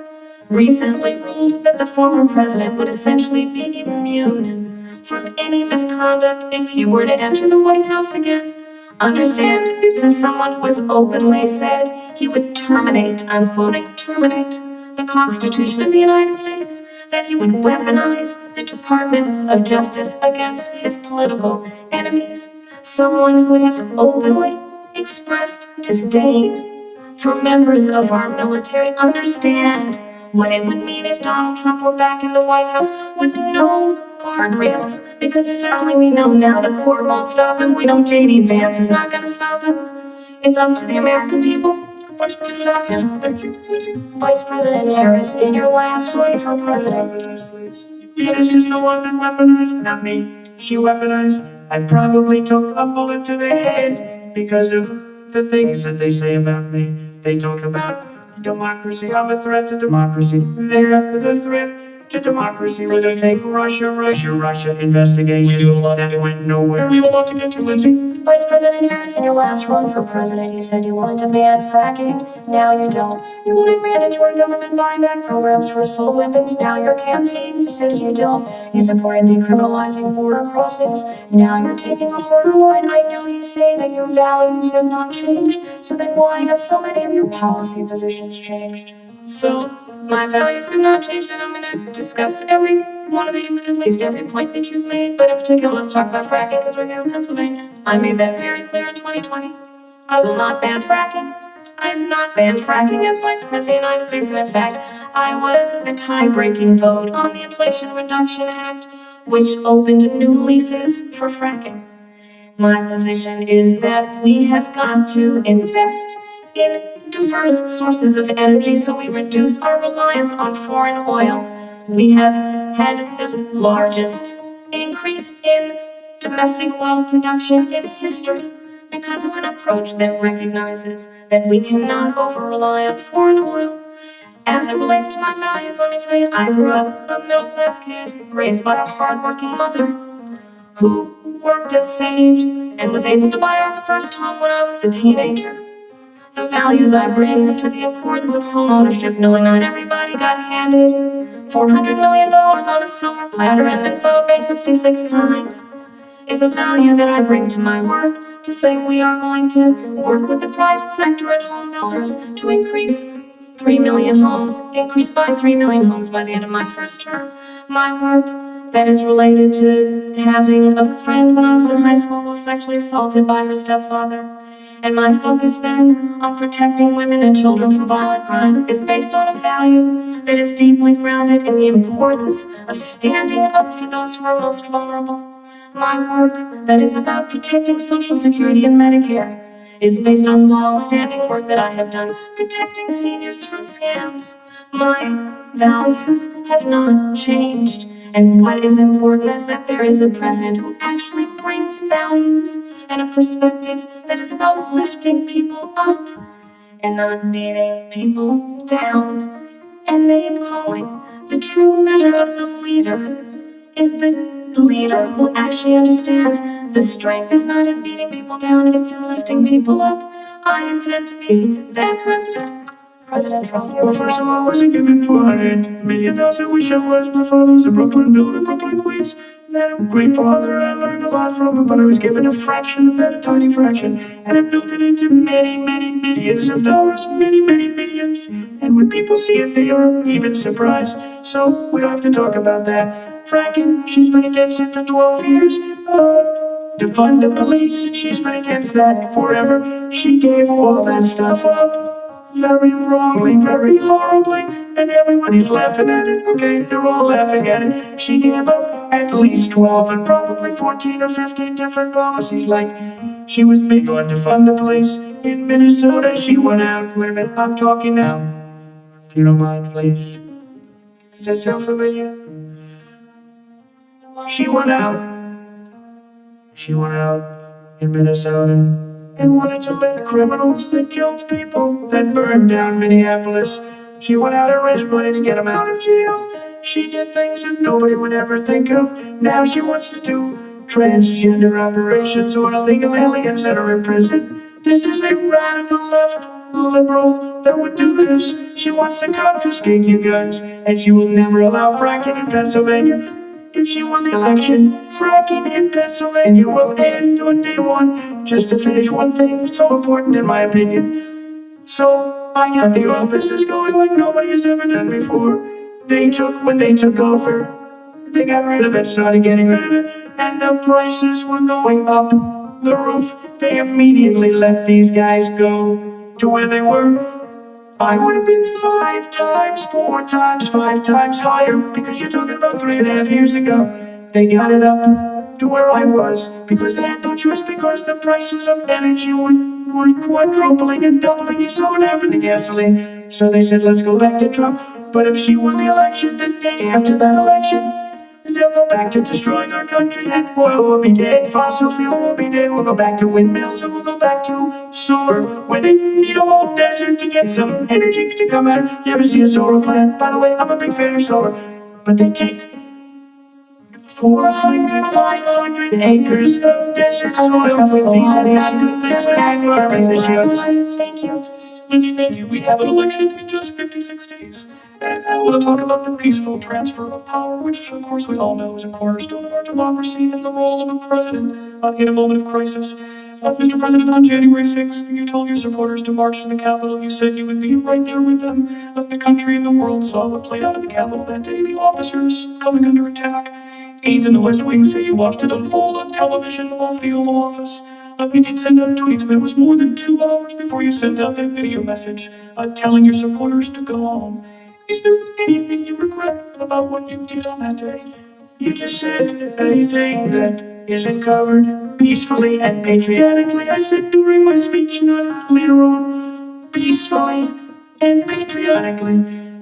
recently ruled that the former president would essentially be immune from any misconduct if he were to enter the White House again. Understand, this is someone who has openly said he would terminate, I'm quoting, terminate the Constitution of the United States, that he would weaponize the Department of Justice against his political enemies. Someone who has openly expressed disdain for members of our military. Understand what it would mean if Donald Trump were back in the White House with no guardrails, because certainly we know now the court won't stop him. We know J.D. Vance is not going to stop him. It's up to the American people Vice to President stop Harris, him. thank you. Lindsay. Vice President Harris, in your last fight for president. Yeah, this is the one that weaponized, not me. She weaponized. I probably took a bullet to the head because of the things that they say about me. They talk about democracy. I'm a threat to democracy. They're the threat to democracy was a fake Russia investigation. We do a lot that to do. went nowhere. We have a lot to get to, Lindsay. Vice President Harris, in your last run for president, you said you wanted to ban fracking. Now you don't. You wanted mandatory government buyback programs for assault weapons. Now your campaign says you don't. You supported decriminalizing border crossings. Now you're taking a harder line. I know you say that your values have not changed. So then why have so many of your policy positions changed? So My values have not changed, and I'm going to discuss every one of them, at least every point that you've made. But in particular, let's talk about fracking, because we're here in Pennsylvania. I made that very clear in 2020. I will not ban fracking. I have not banned fracking as Vice President of the United States, and in fact, I was the tie-breaking vote on the Inflation Reduction Act, which opened new leases for fracking. My position is that we have got to invest in diverse sources of energy so we reduce our reliance on foreign oil. We have had the largest increase in domestic oil production in history because of an approach that recognizes that we cannot over-rely on foreign oil. As it relates to my values, let me tell you, I grew up a middle-class kid raised by a hard-working mother who worked and saved and was able to buy our first home when I was a teenager. The values I bring to the importance of home ownership, knowing not everybody got handed $400 million on a silver platter and then filed bankruptcy 6 times, is a value that I bring to my work to say we are going to work with the private sector and home builders to increase by 3 million homes by the end of my first term. My work that is related to having a friend when I was in high school who was sexually assaulted by her stepfather. And my focus then on protecting women and children from violent crime is based on a value that is deeply grounded in the importance of standing up for those who are most vulnerable. My work that is about protecting Social Security and Medicare is based on long-standing work that I have done protecting seniors from scams. My values have not changed. And what is important is that there is a president who actually brings values and a perspective that is about lifting people up and not beating people down and name-calling. The true measure of the leader is the leader who actually understands the strength is not in beating people down, it's in lifting people up. I intend to be that president. President Trump, your Well, first of response? all, I wasn't given $400 million. I wish I was. My father was a Brooklyn builder, Brooklyn Queens. And I had a great father. I learned a lot from him, but I was given a fraction of that, a tiny fraction. And I built it into many, many billions of dollars, many, many billions. And when people see it, they are even surprised. So we don't have to talk about that. Fracking, she's been against it for 12 years. Defund the police, she's been against that forever. She gave all that stuff up. Very wrongly, very horribly, and everybody's laughing at it, okay? They're all laughing at it. She gave up at least 12 and probably 14 or 15 different policies, like she was big on defund the police. In Minnesota, she went out. Wait a minute, I'm talking now. If you don't mind, please. Does that sound familiar? She went out in Minnesota and wanted to let criminals that killed people, that burned down Minneapolis. She went out and raised money to get them out of jail. She did things that nobody would ever think of. Now she wants to do transgender operations on illegal aliens that are in prison. This is a radical left liberal that would do this. She wants to confiscate your guns, and she will never allow fracking in Pennsylvania. If she won the election, fracking in Pennsylvania will end on day 1. Just to finish one thing that's so important in my opinion. So I got the oil business going like nobody has ever done before. When they took over, they got rid of it, started getting rid of it, and the prices were going up the roof. They immediately let these guys go to where they were. I would have been 5 times, 4 times, 5 times higher, because you're talking about 3.5 years ago. They got it up to where I was, because they had no choice, because the prices of energy were quadrupling and doubling. You saw what happened to gasoline. So they said, let's go back to Trump. But if she won the election the day after that election, they'll go back to destroying our country, and oil will be dead, fossil fuel will be dead, we'll go back to windmills, and we'll go back to solar, where they need a whole desert to get some energy to come out. You ever see a solar plant? By the way, I'm a big fan of solar, but they take 400, 500 acres of desert President Trump, we soil. will These have are not good issues. things We for have the to get environment. to Thank you. Lindsay, thank you. We have an election in just 56 days. And I want to talk about the peaceful transfer of power, which, of course, we all know is a cornerstone of our democracy, and the role of a president in a moment of crisis. Mr. President, on January 6th, you told your supporters to march to the Capitol. You said you would be right there with them. The country and the world saw what played out at the Capitol that day. The officers coming under attack. Aides in the West Wing say you watched it unfold on television off the Oval Office. You did send out tweets, but it was more than 2 hours before you sent out that video message telling your supporters to go home. Is there anything you regret about what you did on that day? You just said anything that isn't covered peacefully and patriotically. I said during my speech, not later on. Peacefully and patriotically.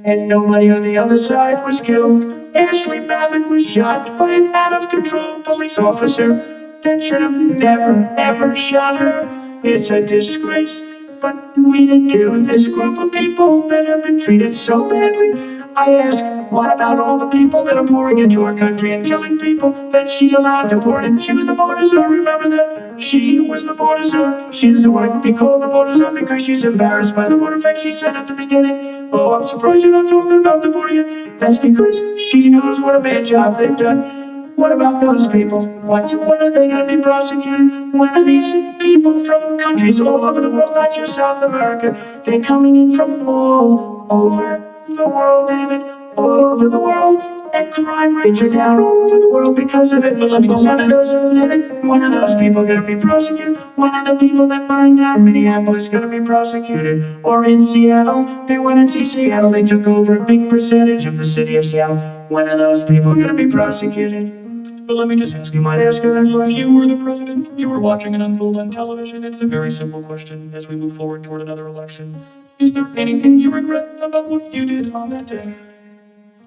And nobody on the other side was killed. Ashley Babbitt was shot by an out-of-control police officer that should have never, ever shot her. It's a disgrace. But we didn't do this group of people that have been treated so badly. I ask, what about all the people that are pouring into our country and killing people that she allowed to pour in? She was the border czar, remember that? She was the border czar. She doesn't want to be called the border czar because she's embarrassed by the border. In fact, she said at the beginning, oh, I'm surprised you're not talking about the border yet. That's because she knows what a bad job they've done. What about those people? When are they going to be prosecuted? When are these people from countries all over the world, not just South America? They're coming in from all over the world, David, all over the world, and crime rates are down all over the world because of it. But one of those people are going to be prosecuted. One of the people that burned down Minneapolis is going to be prosecuted. Or in Seattle, they went into Seattle, they took over a big percentage of the city of Seattle. One of those people are going to be prosecuted. But let me just ask you, might ask her that question. You were the president, you were watching it unfold on television. It's a very simple question as we move forward toward another election. Is there anything you regret about what you did on that day?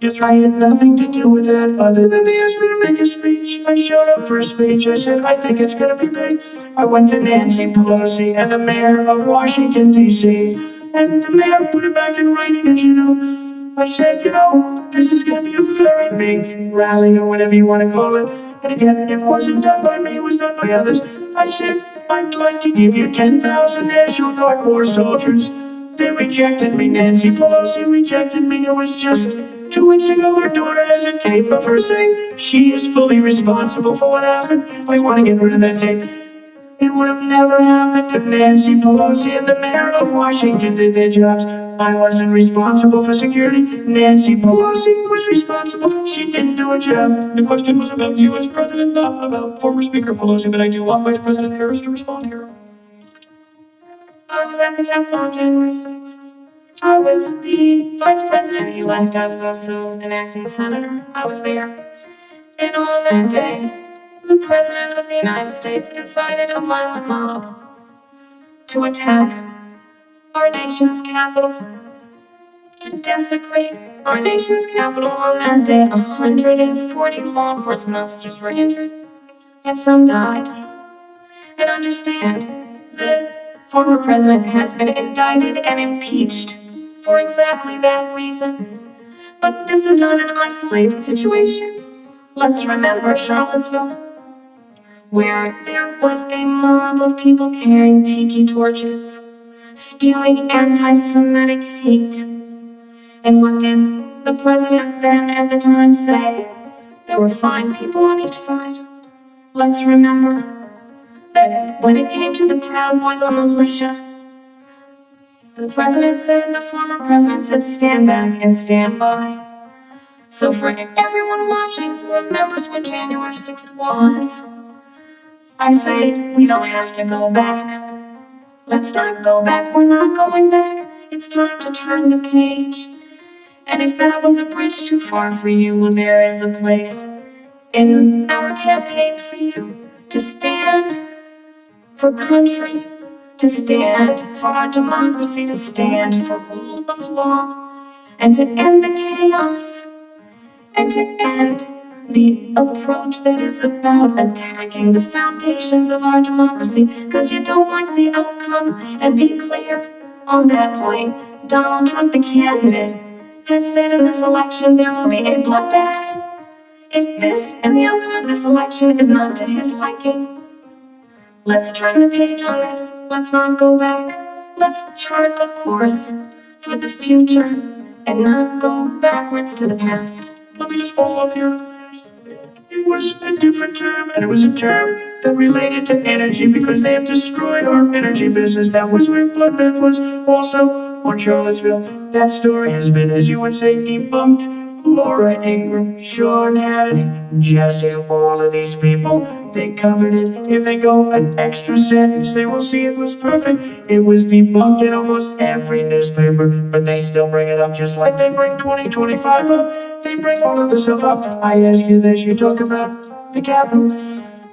Yes, I had nothing to do with that other than they asked me to make a speech. I showed up for a speech. I said, I think it's going to be big. I went to Nancy Pelosi and the mayor of Washington, D.C. And the mayor put it back in writing, as you know. I said, this is going to be a very big rally or whatever you want to call it. And again, it wasn't done by me, it was done by others. I said, I'd like to give you 10,000 National Guard more soldiers. They rejected me. Nancy Pelosi rejected me. It was just 2 weeks ago. Her daughter has a tape of her saying she is fully responsible for what happened. They want to get rid of that tape. It would have never happened if Nancy Pelosi and the mayor of Washington did their jobs. I wasn't responsible for security. Nancy Pelosi was responsible. She didn't do her job. The question was about you as president, not about former Speaker Pelosi, but I do want Vice President Harris to respond here. I was at the Capitol on January 6th. I was the vice president-elect. I was also an acting senator. I was there. And on that day, the President of the United States incited a violent mob to attack our nation's capital, to desecrate our nation's capital. On that day, 140 law enforcement officers were injured, and some died. And understand, the former president has been indicted and impeached for exactly that reason. But this is not an isolated situation. Let's remember Charlottesville, where there was a mob of people carrying tiki torches, spewing anti-Semitic hate. And what did the president then at the time say? There were fine people on each side. Let's remember that when it came to the Proud Boys on militia, the president said, the former president said, stand back and stand by. So for everyone watching who remembers what January 6th was, I say, we don't have to go back. Let's not go back, we're not going back. It's time to turn the page. And if that was a bridge too far for you, well, there is a place in our campaign for you to stand for country, to stand for our democracy, to stand for rule of law, and to end the chaos, and to end the approach that is about attacking the foundations of our democracy, because you don't like the outcome. And be clear on that point, Donald Trump, the candidate, has said in this election there will be a bloodbath if this and the outcome of this election is not to his liking. Let's turn the page on this. Let's not go back. Let's chart a course for the future and not go backwards to the past. Let me just follow up here. It was a different term, and it was a term that related to energy because they have destroyed our energy business. That was where bloodbath was. Also, on Charlottesville, that story has been, as you would say, debunked. Laura Ingraham, Sean Hannity, Jesse, all of these people, they covered it. If they go an extra sentence, they will see it was perfect. It was debunked in almost every newspaper, but they still bring it up just like they bring 2025 up. They bring all of this stuff up. I ask you this, you talk about the Capitol.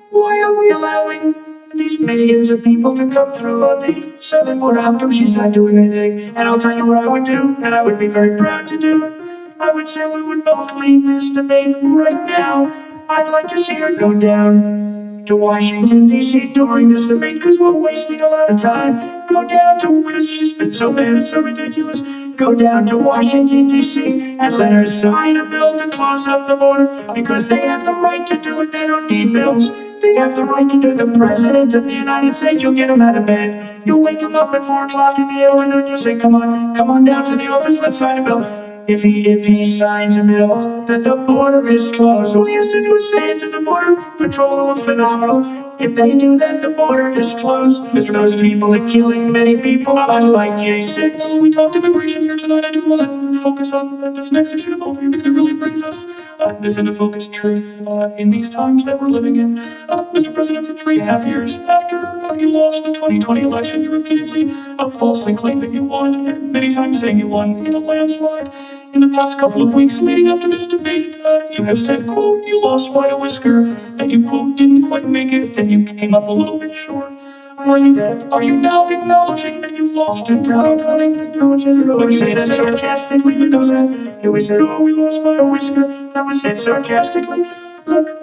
Why are we allowing these millions of people to come through on the southern border? How come she's not doing anything? And I'll tell you what I would do, and I would be very proud to do. I would say we would both leave this debate right now. I'd like to see her go down to Washington, D.C. during this debate because we're wasting a lot of time. Go down to, because she's been so bad and so ridiculous. Go down to Washington, D.C. and let her sign a bill to close up the border because they have the right to do it. They don't need bills. They have the right to do it. The President of the United States, you'll get him out of bed. You'll wake him up at 4 o'clock in the afternoon. You'll say, come on down to the office, let's sign a bill. If he signs a bill that the border is closed, all he has to do is say it to the border patrol, who are phenomenal. If they do that, the border is closed. Those people are killing many people, unlike J6. We talked immigration here tonight. I do want to focus on this next issue of both of you because it really brings us this into focus truth in these times that we're living in. Mr. President, for 3.5 years after you lost the 2020 election, you repeatedly falsely claimed that you won, and many times saying you won in a landslide. In the past couple of weeks leading up to this debate, you have said, quote, you lost by a whisker, that you, quote, didn't quite make it, that you came up a little bit short. Are you now acknowledging that you lost in 2020? But you did that sarcastically, you know that? It was said, oh, we lost by a whisker. That was said sarcastically. Look,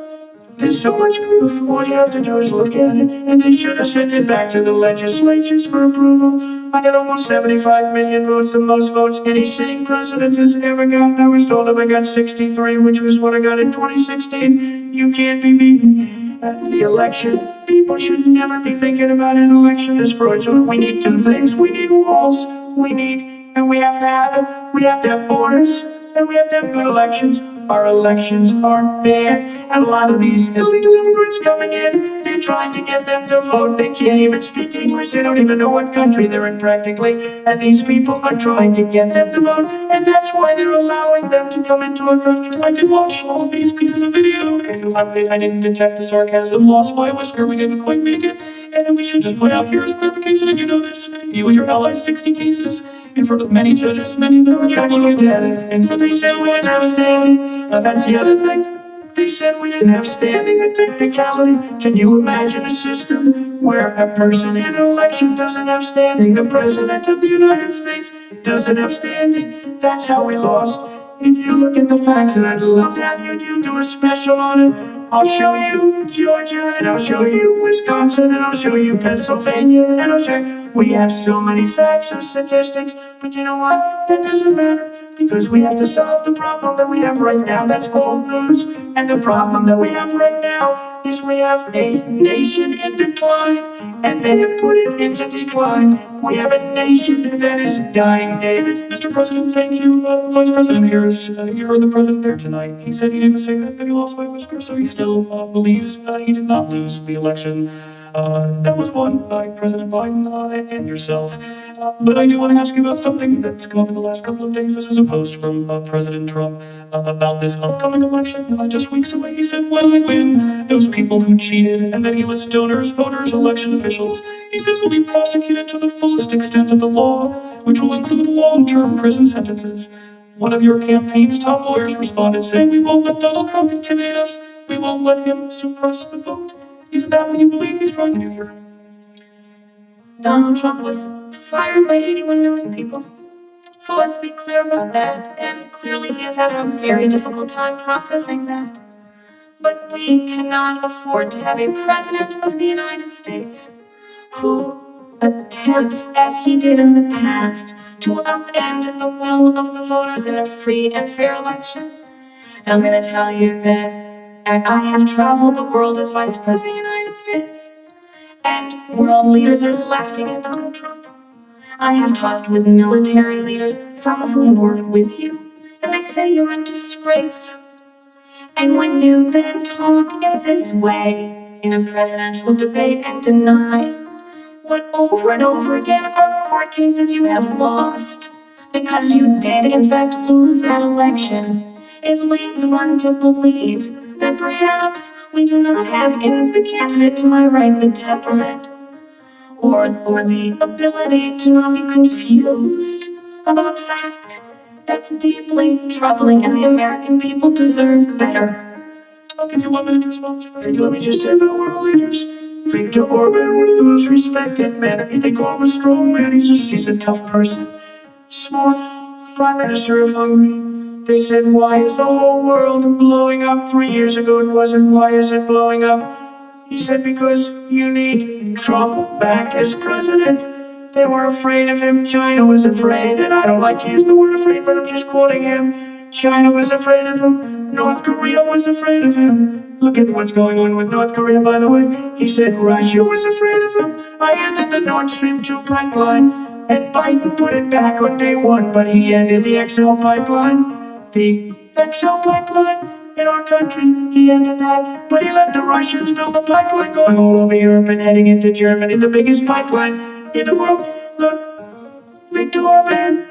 there's so much proof. All you have to do is look at it. And they should have sent it back to the legislatures for approval. I got almost 75 million votes, the most votes any sitting president has ever gotten. I was told if I got 63, which was what I got in 2016, you can't be beaten. The election, people should never be thinking about an election as fraudulent. We need two things. We need walls. And we have to have it. We have to have borders. And we have to have good elections. Our elections are bad. And a lot of these illegal immigrants coming in, they're trying to get them to vote. They can't even speak English. They don't even know what country they're in practically. And these people are trying to get them to vote. And that's why they're allowing them to come into our country. I did watch all of these pieces of video, and I didn't detect the sarcasm. Lost by a whisker, we didn't quite make it. And we should just point out here as clarification, and you know this, you and your allies, 60 cases in front of many judges, many of them are looked at it, and so they said we didn't have standing. That's the other thing. They said we didn't have standing, a technicality. Can you imagine a system where a person in an election doesn't have standing? The President of the United States doesn't have standing. That's how we lost. If you look at the facts, and I'd love to have you do a special on it, I'll show you Georgia, and I'll show you Wisconsin, and I'll show you Pennsylvania, and I'll show you. We have so many facts and statistics, but you know what? That doesn't matter, because we have to solve the problem that we have right now. That's old news. And the problem that we have right now is we have a nation in decline, and they have put it into decline. We have a nation that is dying, David. Mr. President, thank you. Vice President Harris, you heard the President there tonight. He said he didn't say that he lost by a whisker, so he still believes he did not lose the election. That was won by President Biden and yourself. But I do want to ask you about something that's come up in the last couple of days. This was a post from President Trump about this upcoming election just weeks away. He said, when I win, those people who cheated, and then he lists donors, voters, election officials, he says will be prosecuted to the fullest extent of the law, which will include long-term prison sentences. One of your campaign's top lawyers responded saying, we won't let Donald Trump intimidate us. We won't let him suppress the vote. Is that what you believe he's trying to do here? Donald Trump was fired by 81 million people. So let's be clear about that. And clearly he is having a very difficult time processing that. But we cannot afford to have a president of the United States who attempts, as he did in the past, to upend the will of the voters in a free and fair election. And I'm going to tell you that I have traveled the world as Vice President of the United States, and world leaders are laughing at Donald Trump. I have talked with military leaders, some of whom work with you, and they say you're a disgrace. And when you then talk in this way, in a presidential debate and deny what over and over again are court cases you have lost. Because you did in fact lose that election, it leads one to believe that perhaps we do not have in the candidate to my right the temperament or the ability to not be confused about fact. That's deeply troubling, and the American people deserve better. I'll give you 1 minute to respond. Let me just tell about world leaders. Viktor Orban, one of the most respected men. They call him a strong man. He's a tough person. Smart. Prime Minister of Hungary. They said, why is the whole world blowing up? 3 years ago it wasn't. Why is it blowing up? He said, because you need Trump back as president. They were afraid of him. China was afraid. And I don't like to use the word afraid, but I'm just quoting him. China was afraid of him. North Korea was afraid of him. Look at what's going on with North Korea, by the way. He said Russia was afraid of him. I ended the Nord Stream 2 pipeline, and Biden put it back on day 1, but he ended the XL pipeline. The XL pipeline in our country, he ended that, but he let the Russians build a pipeline going all over Europe and heading into Germany, the biggest pipeline in the world. Look, Viktor Orban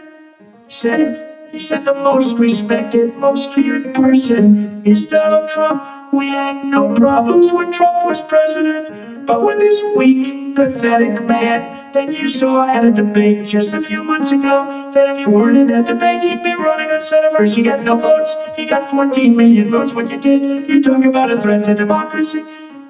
said it. He said the most respected, most feared person is Donald Trump. We had no problems when Trump was president, but when this weak, pathetic man that you saw at a debate just a few months ago, that if you weren't in that debate, he'd be running on Senate first. He got no votes. He got 14 million votes. When you did, you talk about a threat to democracy.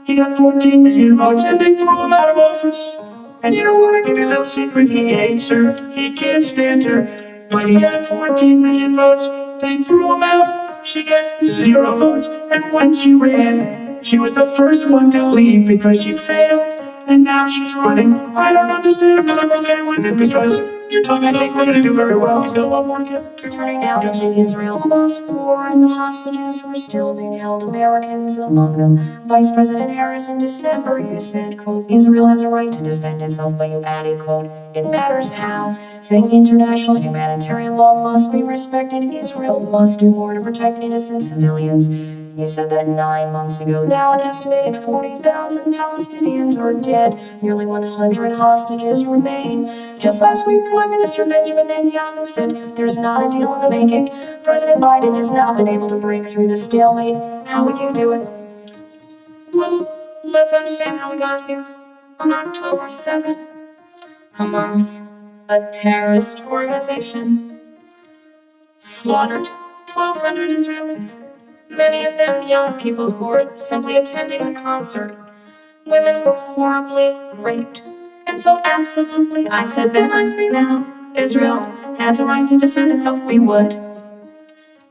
He got 14 million votes, and they threw him out of office. And you know what? I give you a little secret. He hates her. He can't stand her. But he got 14 million votes. They threw him out. She got 0 votes. And when she ran, she was the first one to leave because she failed. And now she's running. I don't understand it, but I'm okay with it because I think we're going to do very well. You've got a lot more to give. Turning now to the Israel-Hamas war, and the hostages were still being held, Americans among them. Vice President Harris, in December, you said, quote, Israel has a right to defend itself, but you added, quote, it matters how, saying international humanitarian law must be respected. Israel must do more to protect innocent civilians. You said that 9 months ago. Now an estimated 40,000 Palestinians are dead. Nearly 100 hostages remain. Just last week, Prime Minister Benjamin Netanyahu said there's not a deal in the making. President Biden has not been able to break through the stalemate. How would you do it? Well, let's understand how we got here. On October 7th, Hamas, a terrorist organization, slaughtered 1,200 Israelis. Many of them young people who were simply attending a concert. Women were horribly raped. And so absolutely, I said then, I say now, Israel has a right to defend itself. We would.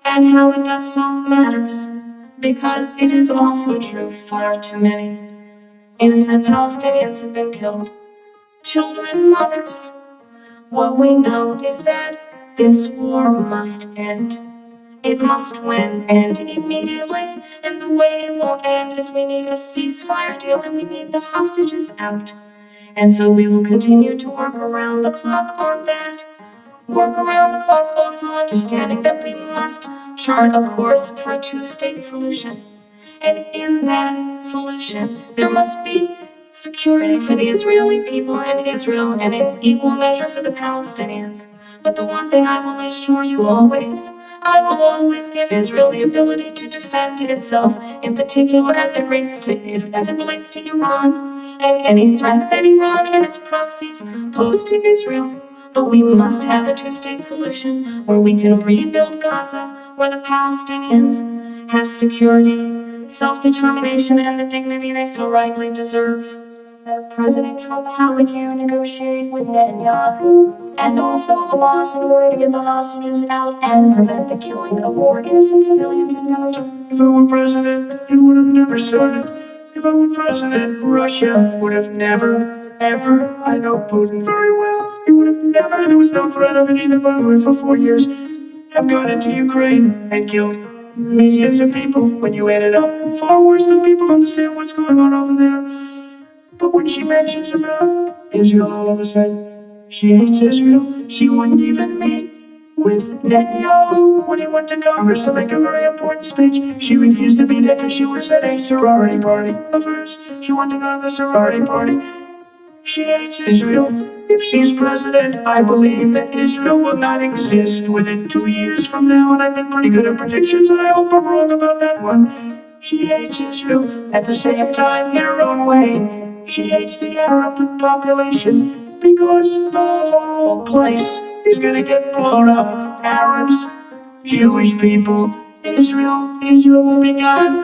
And how it does so matters, because it is also true far too many innocent Palestinians have been killed. Children, mothers. What we know is that this war must end. It must win, and immediately, and the way it will end is we need a ceasefire deal and we need the hostages out. And so we will continue to work around the clock on that. Work around the clock also understanding that we must chart a course for a 2-state solution. And in that solution, there must be security for the Israeli people and Israel, and in equal measure for the Palestinians. But the one thing I will assure you always, I will always give Israel the ability to defend itself, in particular as it relates to Iran, and any threat that Iran and its proxies pose to Israel. But we must have a 2-state solution where we can rebuild Gaza, where the Palestinians have security, self-determination, and the dignity they so rightly deserve. President Trump, how would you negotiate with Netanyahu and also Hamas in order to get the hostages out and prevent the killing of more innocent civilians in Gaza? If I were president, it would have never started. If I were president, Russia would have never, ever, I know Putin very well, he would have never, there was no threat of it either, by the way, for 4 years, have gone into Ukraine and killed millions of people. When you add it up, far worse than people understand what's going on over there. But when she mentions about Israel all of a sudden, she hates Israel. She wouldn't even meet with Netanyahu when he went to Congress to make a very important speech. She refused to be there because she was at a sorority party of hers. She wanted to go to the sorority party. She hates Israel. If she's president, I believe that Israel will not exist within 2 years from now, and I've been pretty good at predictions, and I hope I'm wrong about that one. She hates Israel. At the same time, in her own way, she hates the Arab population because the whole place is gonna get blown up. Arabs, Jewish people, Israel will be gone.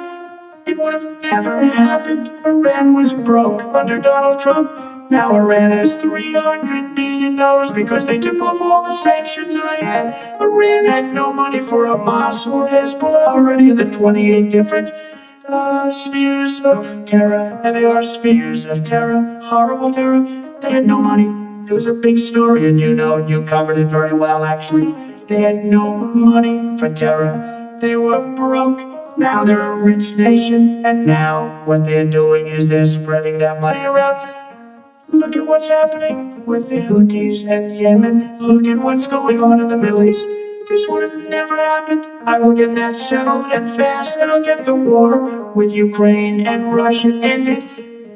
It would have never happened. Iran was broke under Donald Trump. Now Iran has $300 billion because they took off all the sanctions on Iran. Iran had no money for Hamas or Hezbollah or any of the 28 different spheres of terror. And they are spheres of terror, horrible terror. They had no money. There was a big story, and you covered it very well, actually. They had no money for terror. They were broke. Now they're a rich nation, and now what they're doing is they're spreading that money around. Look at what's happening with the Houthis and Yemen. Look at what's going on in the Middle East. This would have never happened. I will get that settled and fast, and I'll get the war with Ukraine and Russia ended.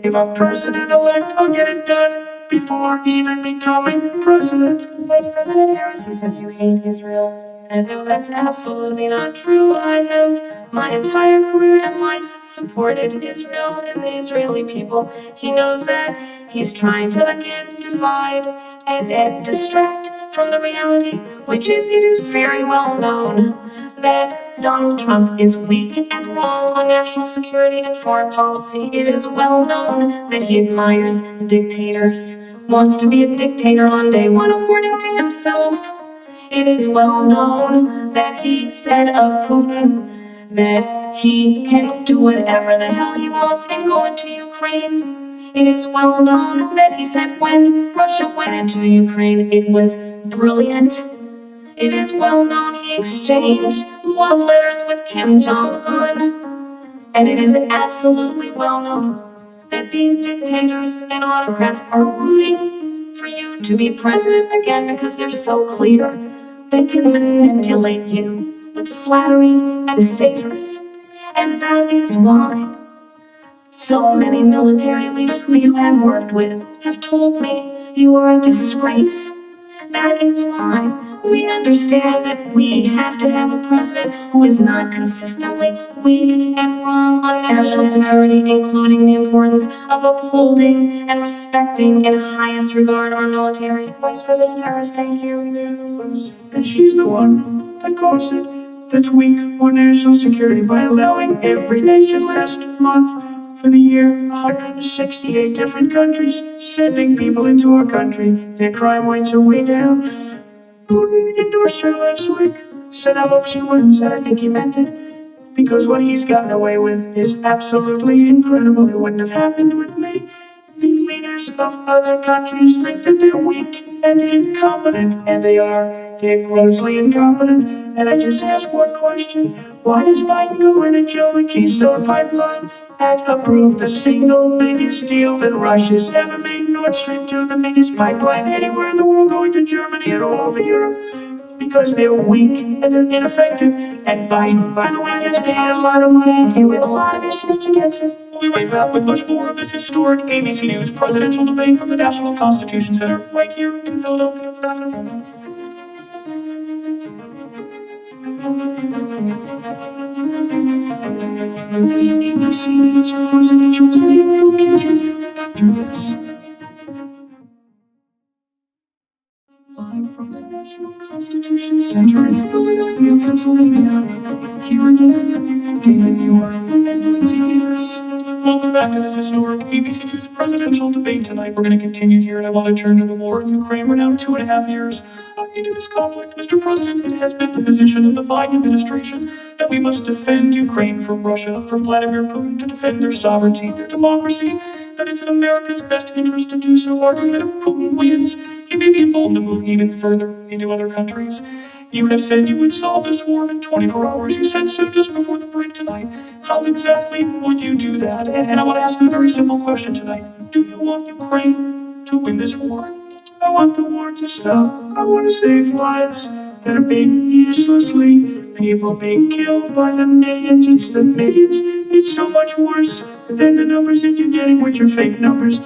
If I'm president-elect, I'll get it done before even becoming president. Vice President Harris, he says you hate Israel. And no, that's absolutely not true. I have my entire career and life supported Israel and the Israeli people. He knows that. He's trying to again divide and distract from the reality, which is it is very well known that Donald Trump is weak and wrong on national security and foreign policy. It is well known that he admires dictators, wants to be a dictator on day one according to himself. It is well known that he said of Putin that he can do whatever the hell he wants and go into Ukraine. It is well known that he said when Russia went into Ukraine, it was brilliant. It is well known he exchanged love letters with Kim Jong-un. And it is absolutely well known that these dictators and autocrats are rooting for you to be president again because they're so clear. They can manipulate you with flattery and favors. And that is why so many military leaders who you have worked with have told me you are a disgrace. That is why we understand that we have to have a president who is not consistently weak and wrong on national security, including the importance of upholding and respecting in highest regard our military. Vice President Harris, thank you. And she's the one that caused it, that's weak on national security by allowing every nation last month for the year 168 different countries sending people into our country. Their crime rates are way down. Putin endorsed her last week, said I hope she wins, and I think he meant it, because what he's gotten away with is absolutely incredible. It wouldn't have happened with me. The leaders of other countries think that they're weak and incompetent, and they are. They're grossly incompetent. And I just ask one question. Why does Biden go in and kill the Keystone Pipeline and approve the single biggest deal that Russia's ever made, Nord Stream 2, the biggest pipeline anywhere in the world, going to Germany and all over Europe? Because they're weak and they're ineffective. And Biden, by the way, gets paid a lot of money. Thank you. We have a lot of issues to get to. We'll be right back with much more of this historic ABC News presidential debate from the National Constitution Center right here in Philadelphia. Back in a moment. The ABC News presidential debate will continue after this. Live from the National Constitution Center in Philadelphia, Pennsylvania. Here again, David Muir and Lindsay Davis. Welcome back to this historic ABC News presidential debate tonight. We're going to continue here, and I want to turn to the war in Ukraine. We're now 2.5 years into this conflict. Mr. President, it has been the position of the Biden administration that we must defend Ukraine from Russia, from Vladimir Putin, to defend their sovereignty, their democracy, that it's in America's best interest to do so, arguing that if Putin wins, he may be emboldened to move even further into other countries. You have said you would solve this war in 24 hours. You said so just before the break tonight. How exactly would you do that? And I want to ask you a very simple question tonight. Do you want Ukraine to win this war? I want the war to stop. I want to save lives. that are being uselessly, people being killed by the millions. It's the millions. It's so much worse than the numbers that you're getting, which are fake numbers.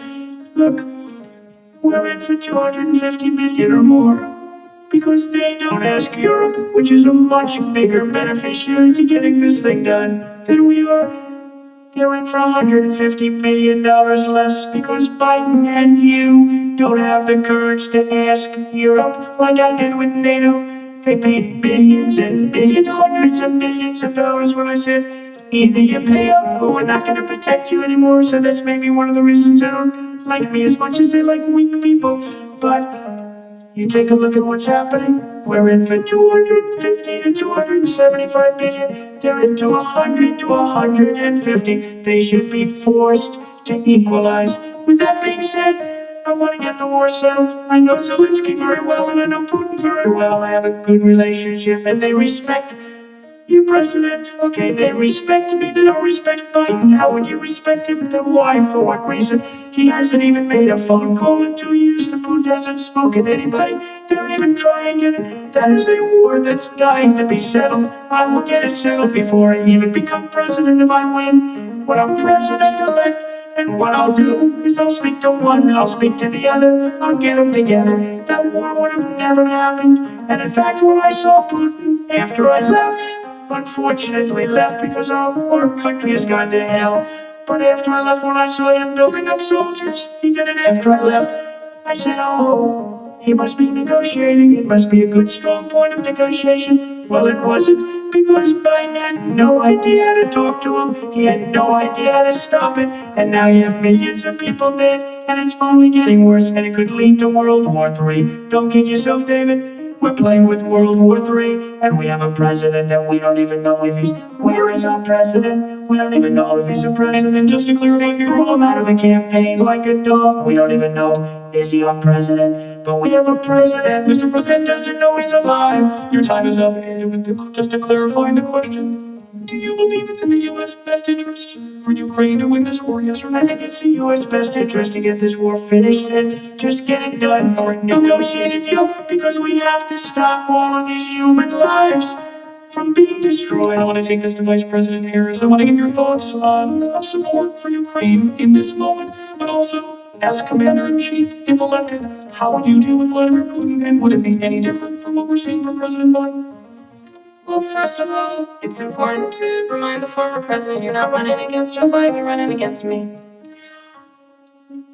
Look, we're in for 250 billion or more, because they don't ask Europe, which is a much bigger beneficiary to getting this thing done than we are. They're in for $150 billion less because Biden and you don't have the courage to ask Europe like I did with NATO. They paid billions and billions, hundreds of billions of dollars when I said, either you pay up or we're not going to protect you anymore. So that's maybe one of the reasons they don't like me as much as they like weak people. But you take a look at what's happening. We're in for 250 to 275 billion. They're into 100 to 150. They should be forced to equalize. With that being said, I want to get the war settled. I know Zelensky very well and I know Putin very well. I have a good relationship and they respect your president. Okay, they respect me. They don't respect Biden. How would you respect him? Then why? For what reason? He hasn't even made a phone call in 2 years. The Putin hasn't spoken to anybody. They don't even try and get it. That is a war that's dying to be settled. I will get it settled before I even become president if I win. When I'm president-elect, and what I'll do is I'll speak to one, I'll speak to the other, I'll get them together. That war would have never happened. And in fact, when I saw Putin after I left, unfortunately left because our country has gone to hell. But after I left, when I saw him building up soldiers, he did it after I left. I said, oh, he must be negotiating. It must be a good, strong point of negotiation. Well, it wasn't, because Biden had no idea how to talk to him. He had no idea how to stop it. And now you have millions of people dead, and it's only getting worse, and it could lead to World War III. Don't kid yourself, David. We're playing with World War III, and we have a president that we don't even know if he's... Where is our president? We don't even know if he's a president. And just to clarify, They threw him out of a campaign like a dog. We don't even know, is he our president? But we have a president. Mr. President, that doesn't know he's alive. your time is up. And just to clarify the question, do you believe it's in the U.S. best interest for Ukraine to win this war, yes or no? I think it's in U.S. best interest to get this war finished and just get it done. Or negotiate a deal, because we have to stop all of these human lives from being destroyed. I want to take this to Vice President Harris. I want to get your thoughts on support for Ukraine in this moment, but also, as Commander-in-Chief, if elected, how would you deal with Vladimir Putin, and would it be any different from what we're seeing from President Biden? Well, first of all, it's important to remind the former president you're not running against Joe Biden, you're running against me.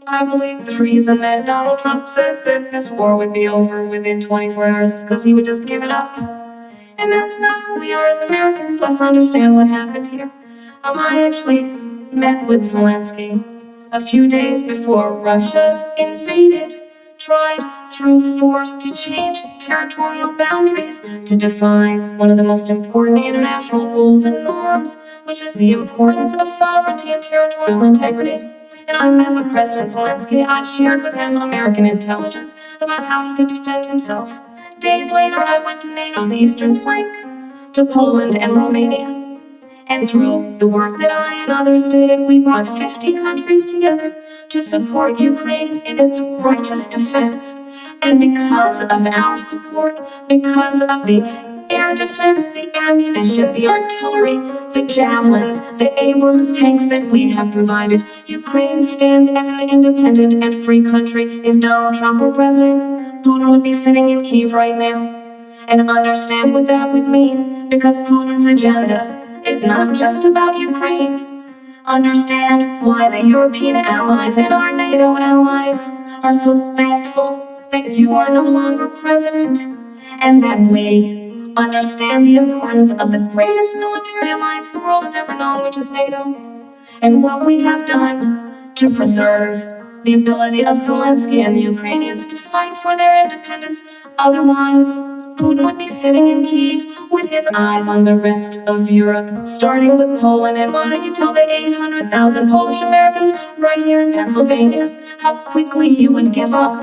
I believe the reason that Donald Trump says that this war would be over within 24 hours is because he would just give it up. And that's not who we are as Americans. Let's understand what happened here. I actually met with Zelensky a few days before Russia invaded, tried through force to change territorial boundaries to define one of the most important international rules and norms, which is the importance of sovereignty and territorial integrity. And I met with President Zelensky. I shared with him American intelligence about how he could defend himself. Days later, I went to NATO's eastern flank, to Poland and Romania. And through the work that I and others did, we brought 50 countries together to support Ukraine in its righteous defense. And because of our support, because of the air defense, the ammunition, the artillery, the javelins, the Abrams tanks that we have provided, Ukraine stands as an independent and free country. If Donald Trump were president, Putin would be sitting in Kyiv right now. And understand what that would mean, because Putin's agenda is not just about Ukraine. Understand why the European allies and our NATO allies are so thankful that you are no longer president, and that we understand the importance of the greatest military alliance the world has ever known, which is NATO, and what we have done to preserve the ability of Zelensky and the Ukrainians to fight for their independence. Otherwise, Putin would be sitting in Kyiv with his eyes on the rest of Europe, starting with Poland. And why don't you tell the 800,000 Polish Americans right here in Pennsylvania how quickly you would give up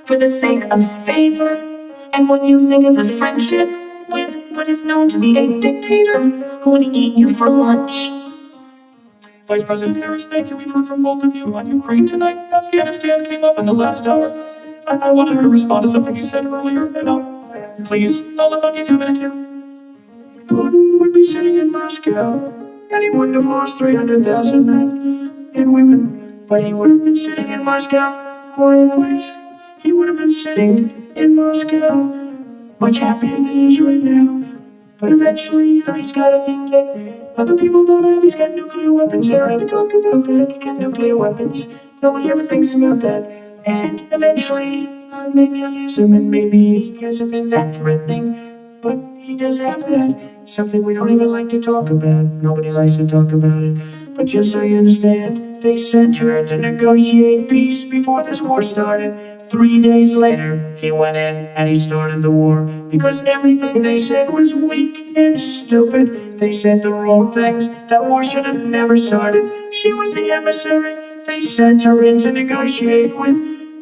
for the sake of favor and what you think is a friendship with what is known to be a dictator who would eat you for lunch. Vice President Harris, thank you. We've heard from both of you on Ukraine tonight. Afghanistan came up in the last hour. I wanted her to respond to something you said earlier, and Please, I'll give you a minute here. Putin would be sitting in Moscow, and he wouldn't have lost 300,000 men and women, but he would have been sitting in Moscow, quiet place. He would have been sitting in Moscow, much happier than he is right now. But eventually, he's got a thing that other people don't have. He's got nuclear weapons. They don't ever talk about that. He got nuclear weapons. Nobody ever thinks about that. And eventually, maybe he'll use them, and maybe he hasn't been that threatening. But he does have that. Something we don't even like to talk about. Nobody likes to talk about it. But just so you understand, they sent her to negotiate peace before this war started. 3 days later, he went in and he started the war because everything they said was weak and stupid. They said the wrong things. That war should have never started. She was the emissary. They sent her in to negotiate with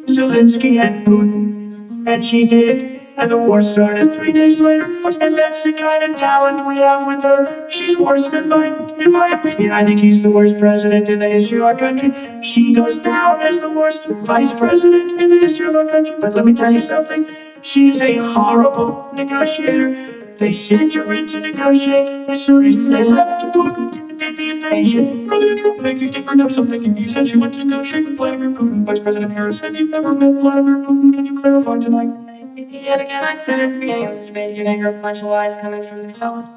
Zelensky and Putin, and she did. And the war started 3 days later. And that's the kind of talent we have with her. She's worse than Biden, in my opinion. I think he's the worst president in the history of our country. She goes down as the worst vice president in the history of our country. But let me tell you something. She is a horrible negotiator. They sent her in to negotiate as soon as they left Putin. Did the invasion. President Trump, thank you. You did bring up something. You said she went to negotiate with Vladimir Putin. Vice President Harris, have you ever met Vladimir Putin? Can you clarify tonight? Yet again, I said at the beginning of this debate, you're gonna hear a bunch of lies coming from this fella.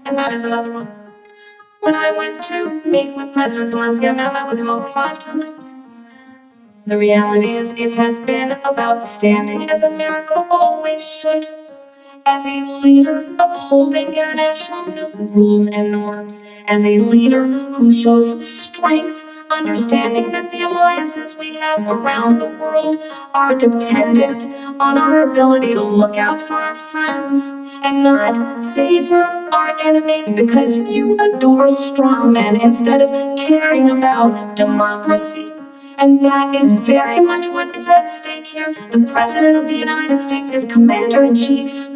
And that is another one. When I went to meet with President Zelensky, I've now met with him over 5 times. The reality is, it has been about standing as America always should, as a leader upholding international rules and norms, as a leader who shows strength, understanding that the alliances we have around the world are dependent on our ability to look out for our friends and not favor our enemies because you adore strong men instead of caring about democracy. And that is very much what is at stake here. The President of the United States is Commander-in-Chief,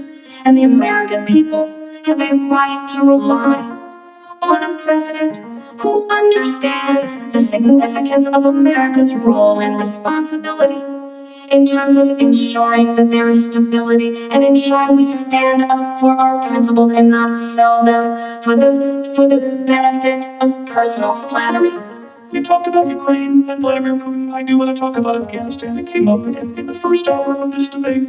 and the American people have a right to rely on a president who understands the significance of America's role and responsibility in terms of ensuring that there is stability and ensuring we stand up for our principles and not sell them for the benefit of personal flattery. You talked about Ukraine and Vladimir Putin. I do want to talk about Afghanistan. It came up in the first hour of this debate.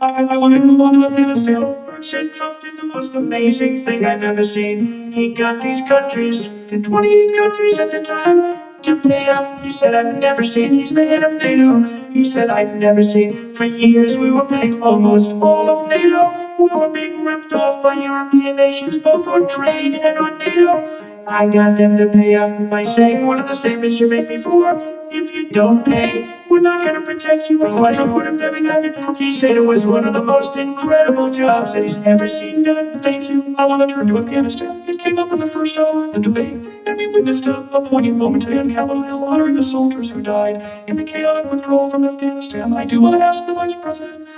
I want to move on to Afghanistan. Said Trump did the most amazing thing I've ever seen. He got these countries, the 28 countries at the time, to pay up. He said, I've never seen, he's the head of NATO. He said, I've never seen, for years we were paying almost all of NATO. We were being ripped off by European nations, both on trade and on NATO. I got them to pay up by saying one of the statements you made before. If you don't pay, we're not going to protect you, otherwise we would have never gotten it. He said it was one of the most incredible jobs that he's ever seen done. Thank you. I want to turn to Afghanistan. It came up in the first hour of the debate, and we witnessed a poignant moment today on Capitol Hill honoring the soldiers who died in the chaotic withdrawal from Afghanistan. I do want to ask the Vice President,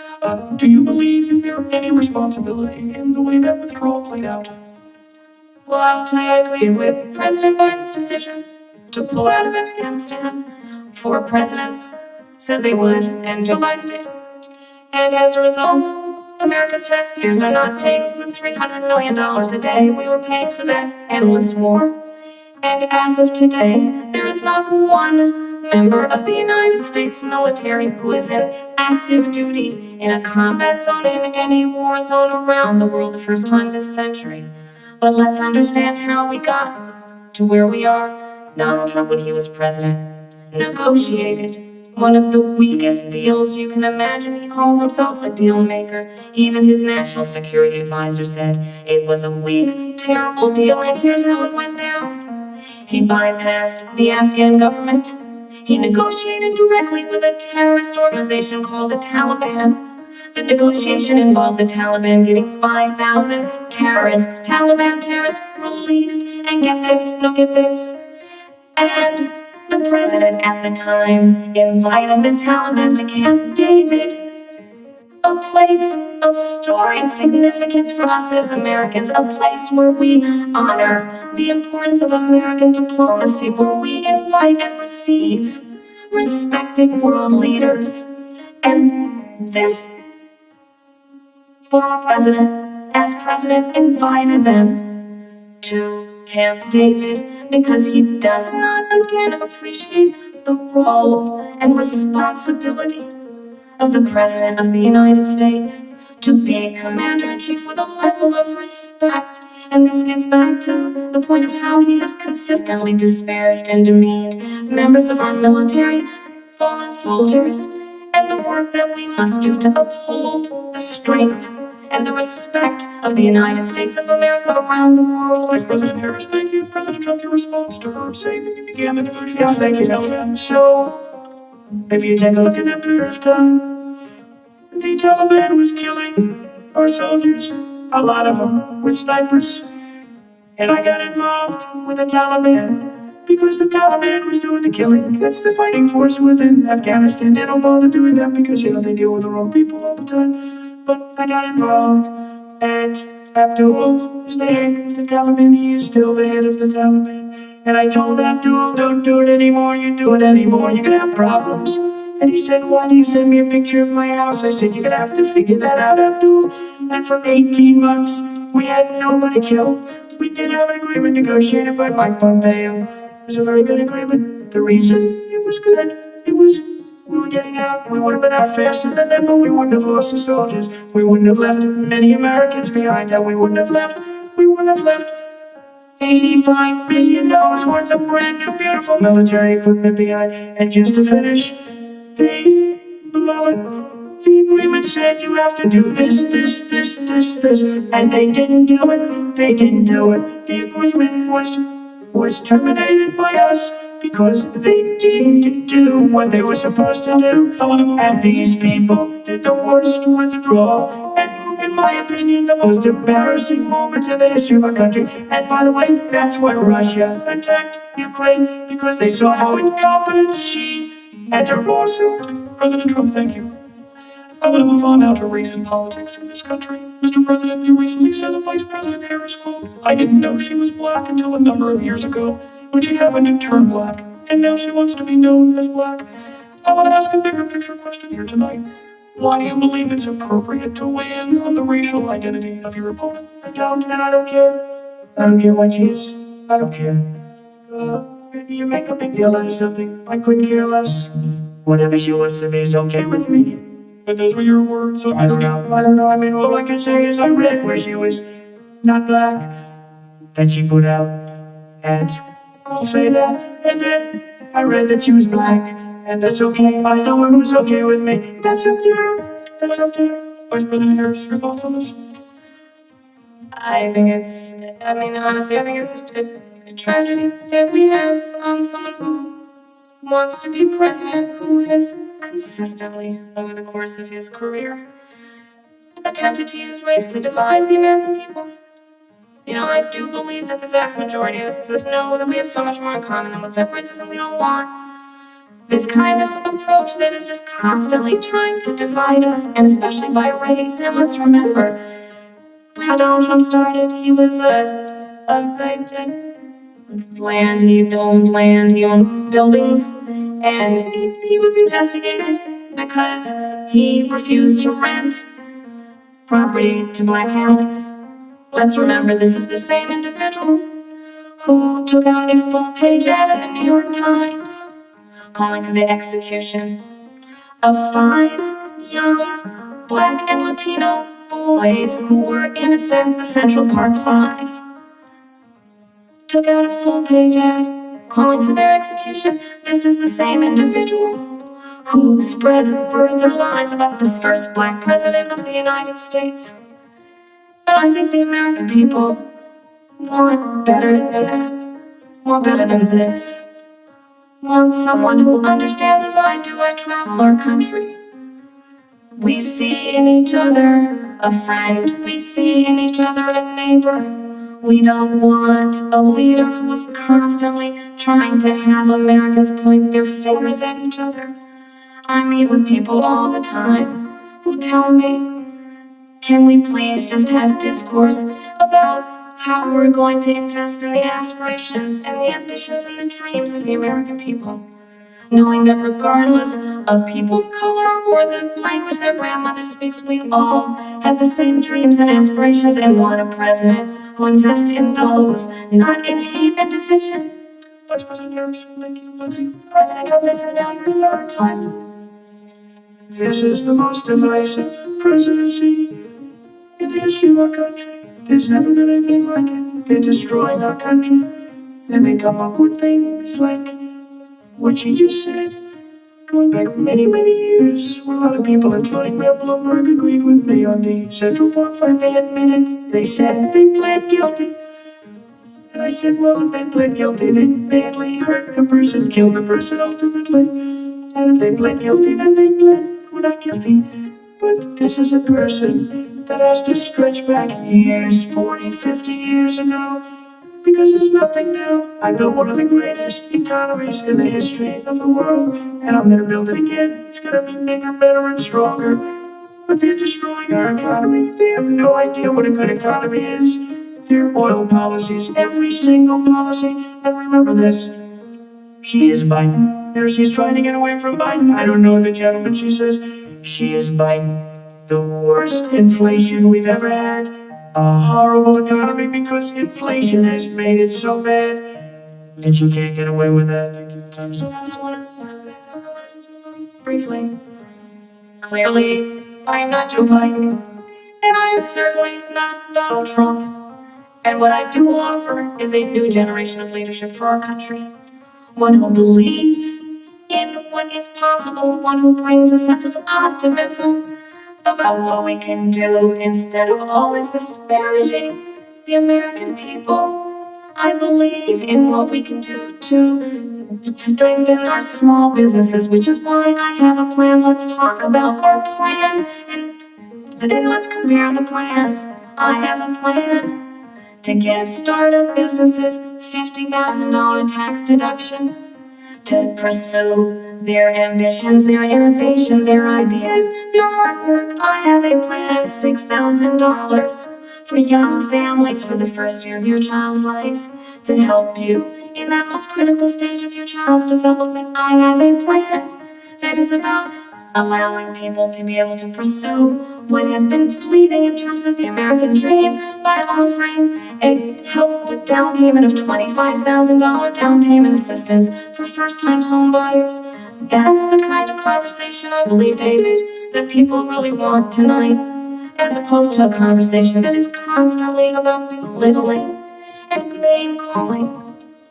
do you believe you bear any responsibility in the way that withdrawal played out? Well, I will tell you, I agreed with President Biden's decision to pull out of Afghanistan. 4 presidents said they would, and Joe Biden did. And as a result, America's taxpayers are not paying the $300 million a day we were paying for that endless war. And as of today, there is not one member of the United States military who is in active duty in a combat zone in any war zone around the world the first time this century. But let's understand how we got to where we are. Donald Trump, when he was president, negotiated one of the weakest deals you can imagine. He calls himself a deal maker. Even his national security advisor said it was a weak, terrible deal, and here's how it went down. He bypassed the Afghan government. He negotiated directly with a terrorist organization called the Taliban. The negotiation involved the Taliban getting 5,000 Taliban terrorists released. And get this, and the president at the time invited the Taliban to Camp David, a place of storied significance for us as Americans, a place where we honor the importance of American diplomacy, where we invite and receive respected world leaders. And this former president, as president, invited them to Camp David because he does not again appreciate the role and responsibility of the President of the United States to be Commander-in-Chief with a level of respect. And this gets back to the point of how he has consistently disparaged and demeaned members of our military, fallen soldiers, and the work that we must do to uphold the strength and the respect of the United States of America around the world. Vice President Harris, thank you. President Trump, your response to her saying that you began the negotiations Yeah, thank with you. the Taliban. So, if you take a look at that period of time, the Taliban was killing our soldiers, a lot of them, with snipers. And I got involved with the Taliban because the Taliban was doing the killing. That's the fighting force within Afghanistan. They don't bother doing that because, they deal with the wrong people all the time. But I got involved, and Abdul is the head of the Taliban. He is still the head of the Taliban. And I told Abdul, don't do it anymore. You do it anymore, you're gonna have problems. And he said, why do you send me a picture of my house? I said, you're gonna have to figure that out, Abdul. And for 18 months, we had nobody killed. We did have an agreement negotiated by Mike Pompeo. It was a very good agreement. The reason it was good, we were getting out. We would have been out faster than them, but we wouldn't have lost the soldiers. We wouldn't have left many Americans behind, and we wouldn't have left $85 billion worth of brand new beautiful military equipment behind. And just to finish, they blew it. The agreement said you have to do this, and they didn't do it. The agreement was terminated by us because they didn't do what they were supposed to do. And these people did the worst withdrawal, and in my opinion, the most embarrassing moment in the history of our country. And by the way, that's why Russia attacked Ukraine, because they saw how incompetent she and her boss are. President Trump, thank you. I want to move on now to race and politics in this country. Mr. President, you recently said of Vice President Harris, quote, I didn't know she was black until a number of years ago when she happened to turn black, and now she wants to be known as black. I want to ask a bigger picture question here tonight. Why do you believe it's appropriate to weigh in on the racial identity of your opponent? I don't, and I don't care. I don't care what she is. I don't care. You make a big deal out of something. I couldn't care less. Whatever she wants to be is okay with me. But those were your words, so I don't know. I mean, all I can say is I read where she was not black, that she put out, and I'll say that. And then I read that she was black, and that's okay. Either one was okay with me. That's up to her. Vice President Harris, your thoughts on this? honestly, I think it's a tragedy that we have someone who wants to be president who has consistently, over the course of his career, attempted to use race to divide the American people. I do believe that the vast majority of us know that we have so much more in common than what separates us, and we don't want this kind of approach that is just constantly trying to divide us, and especially by race. And let's remember how Donald Trump started. He was he owned buildings, and he was investigated because he refused to rent property to black families. Let's remember, this is the same individual who took out a full-page ad in the New York Times calling for the execution of 5 young black and Latino boys who were innocent, the Central Park 5. Took out a full-page ad calling for their execution. This is the same individual who spread birther lies about the first black president of the United States. But I think the American people want better than that, want better than this. Want someone who understands as I do. I travel our country. We see in each other a friend. We see in each other a neighbor. We don't want a leader who is constantly trying to have Americans point their fingers at each other. I meet with people all the time who tell me, can we please just have discourse about how we're going to invest in the aspirations and the ambitions and the dreams of the American people? knowing that regardless of people's color or the language their grandmother speaks, we all have the same dreams and aspirations and want a president who invests in those, not in hate and division. Vice President Harris, thank you, Lindsay. President Trump, this is now your third time. This is the most divisive presidency in the history of our country. There's never been anything like it. They're destroying our country. And they come up with things like what she just said. Going back many, many years, when a lot of people, including Mayor Bloomberg, agreed with me on the Central Park fight. They admitted, they said they pled guilty. And I said, well, if they pled guilty, they badly hurt a person, killed a person ultimately. And if they pled guilty, then they were not guilty. But this is a person that has to stretch back years, 40, 50 years ago, because there's nothing now. I built one of the greatest economies in the history of the world, and I'm gonna build it again. It's gonna be bigger, better, and stronger. But they're destroying our economy. They have no idea what a good economy is. Their oil policies, every single policy. And remember this, she is Biden. There she's trying to get away from Biden. I don't know the gentleman, she says. She is Biden. The worst inflation we've ever had. A horrible economy because inflation has made it so bad that you can't get away with that. Briefly, clearly, I am not Joe Biden, and I am certainly not Donald Trump. And what I do offer is a new generation of leadership for our country. One who believes in what is possible, one who brings a sense of optimism about what we can do instead of always disparaging the American people. I believe in what we can do to strengthen our small businesses, which is why I have a plan. Let's talk about our plans and then let's compare the plans. I have a plan to give startup businesses $50,000 tax deduction to pursue their ambitions, their innovation, their ideas, their hard work. I have a plan, $6,000 for young families for the first year of your child's life to help you in that most critical stage of your child's development. I have a plan that is about allowing people to be able to pursue what has been fleeting in terms of the American dream by offering a help with down payment of $25,000 down payment assistance for first-time home buyers. That's the kind of conversation I believe, David, that people really want tonight, as opposed to a conversation that is constantly about belittling and name-calling.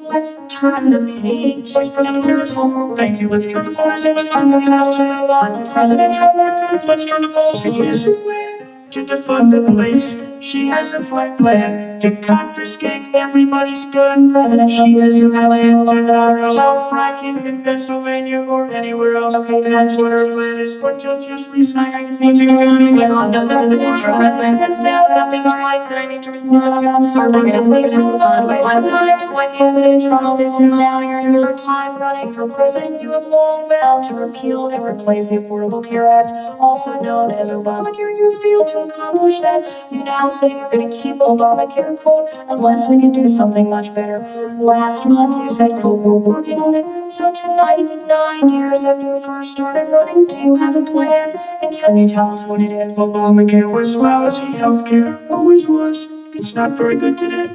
Let's turn the page. Vice President Harris, thank you. Let's turn to policy. President Trump, we have to move on. President Trump, Let's turn to policy. She has a plan to defund the police. She has a flight plan to confiscate everybody's gun. President Trump, She has a you have to plan move to on to not other allow issues. fracking in Pennsylvania or anywhere else. Okay, That's what her plan is until just recently. I just need to respond. No, the President former Trump. president has said something Sorry. twice that I need to respond to. I'm sorry, I'm we're going to gonna move on. Vice one President time Harris, to what he President said. Trump, this is now your third time running for president. You have long vowed to repeal and replace the Affordable Care Act, also known as Obamacare. You failed to accomplish that. You now say you're going to keep Obamacare, quote, unless we can do something much better. Last month you said, quote, we're working on it. So tonight, 9 years after you first started running, do you have a plan? And can you tell us what it is? Obamacare was lousy, healthcare always was. It's not very good today.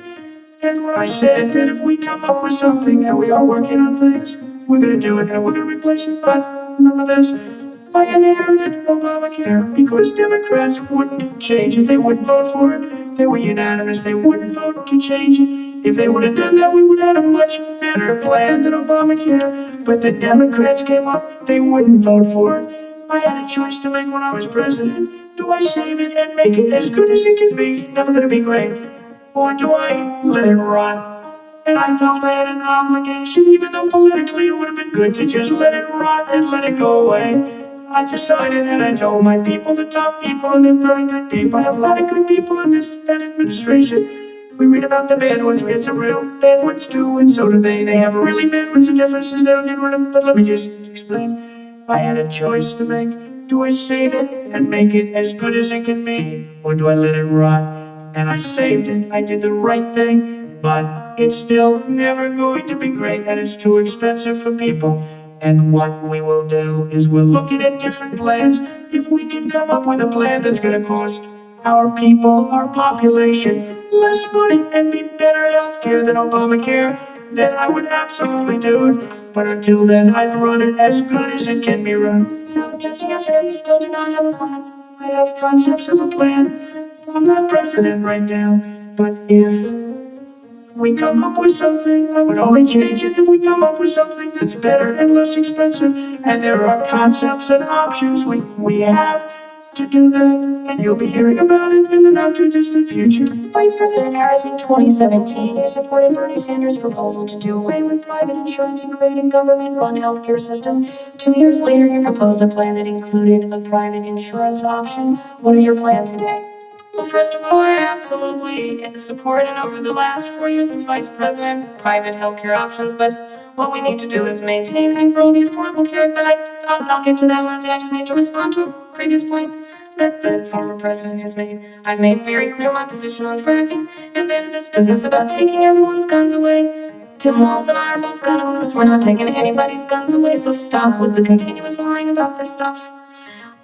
And when I said that if we come up with something and we are working on things, we're gonna do it and we're gonna replace it. But remember this, I inherited Obamacare because Democrats wouldn't change it. They wouldn't vote for it. They were unanimous. They wouldn't vote to change it. If they would have done that, we would have had a much better plan than Obamacare. But the Democrats came up, they wouldn't vote for it. I had a choice to make when I was president. Do I save it and make it as good as it can be? Never gonna be great. Or do I let it rot? And I felt I had an obligation, even though politically it would have been good to just let it rot and let it go away. I decided and I told my people, the top people, and they're very good people. I have a lot of good people in this administration. We read about the bad ones, we had some real bad ones too, and so do they. They have really bad ones and differences they don't get rid of. But let me just explain. I had a choice to make. Do I save it and make it as good as it can be? Or do I let it rot? And I saved it. I did the right thing, but it's still never going to be great, and it's too expensive for people. And what we will do is we're looking at different plans. If we can come up with a plan that's gonna cost our people, our population, less money and be better healthcare than Obamacare, then I would absolutely do it. But until then, I'd run it as good as it can be run. So, just a yes or no, you still do not have a plan? I have concepts of a plan. I'm not president right now, but if we come up with something, I would only change it if we come up with something that's better and less expensive. And there are concepts and options we have to do that, and you'll be hearing about it in the not too distant future. Vice President Harris, in 2017, you supported Bernie Sanders' proposal to do away with private insurance and create a government-run healthcare system. 2 years later, you proposed a plan that included a private insurance option. What is your plan today? Well, first of all, I absolutely support, and over the last 4 years as vice president, private healthcare options, but what we need to do is maintain and grow the Affordable Care Act. I'll get to that, Lindsay. I just need to respond to a previous point that the former president has made. I've made very clear my position on fracking, and then this business about taking everyone's guns away. Tim Walz and I are both gun owners. We're not taking anybody's guns away, so stop with the continuous lying about this stuff.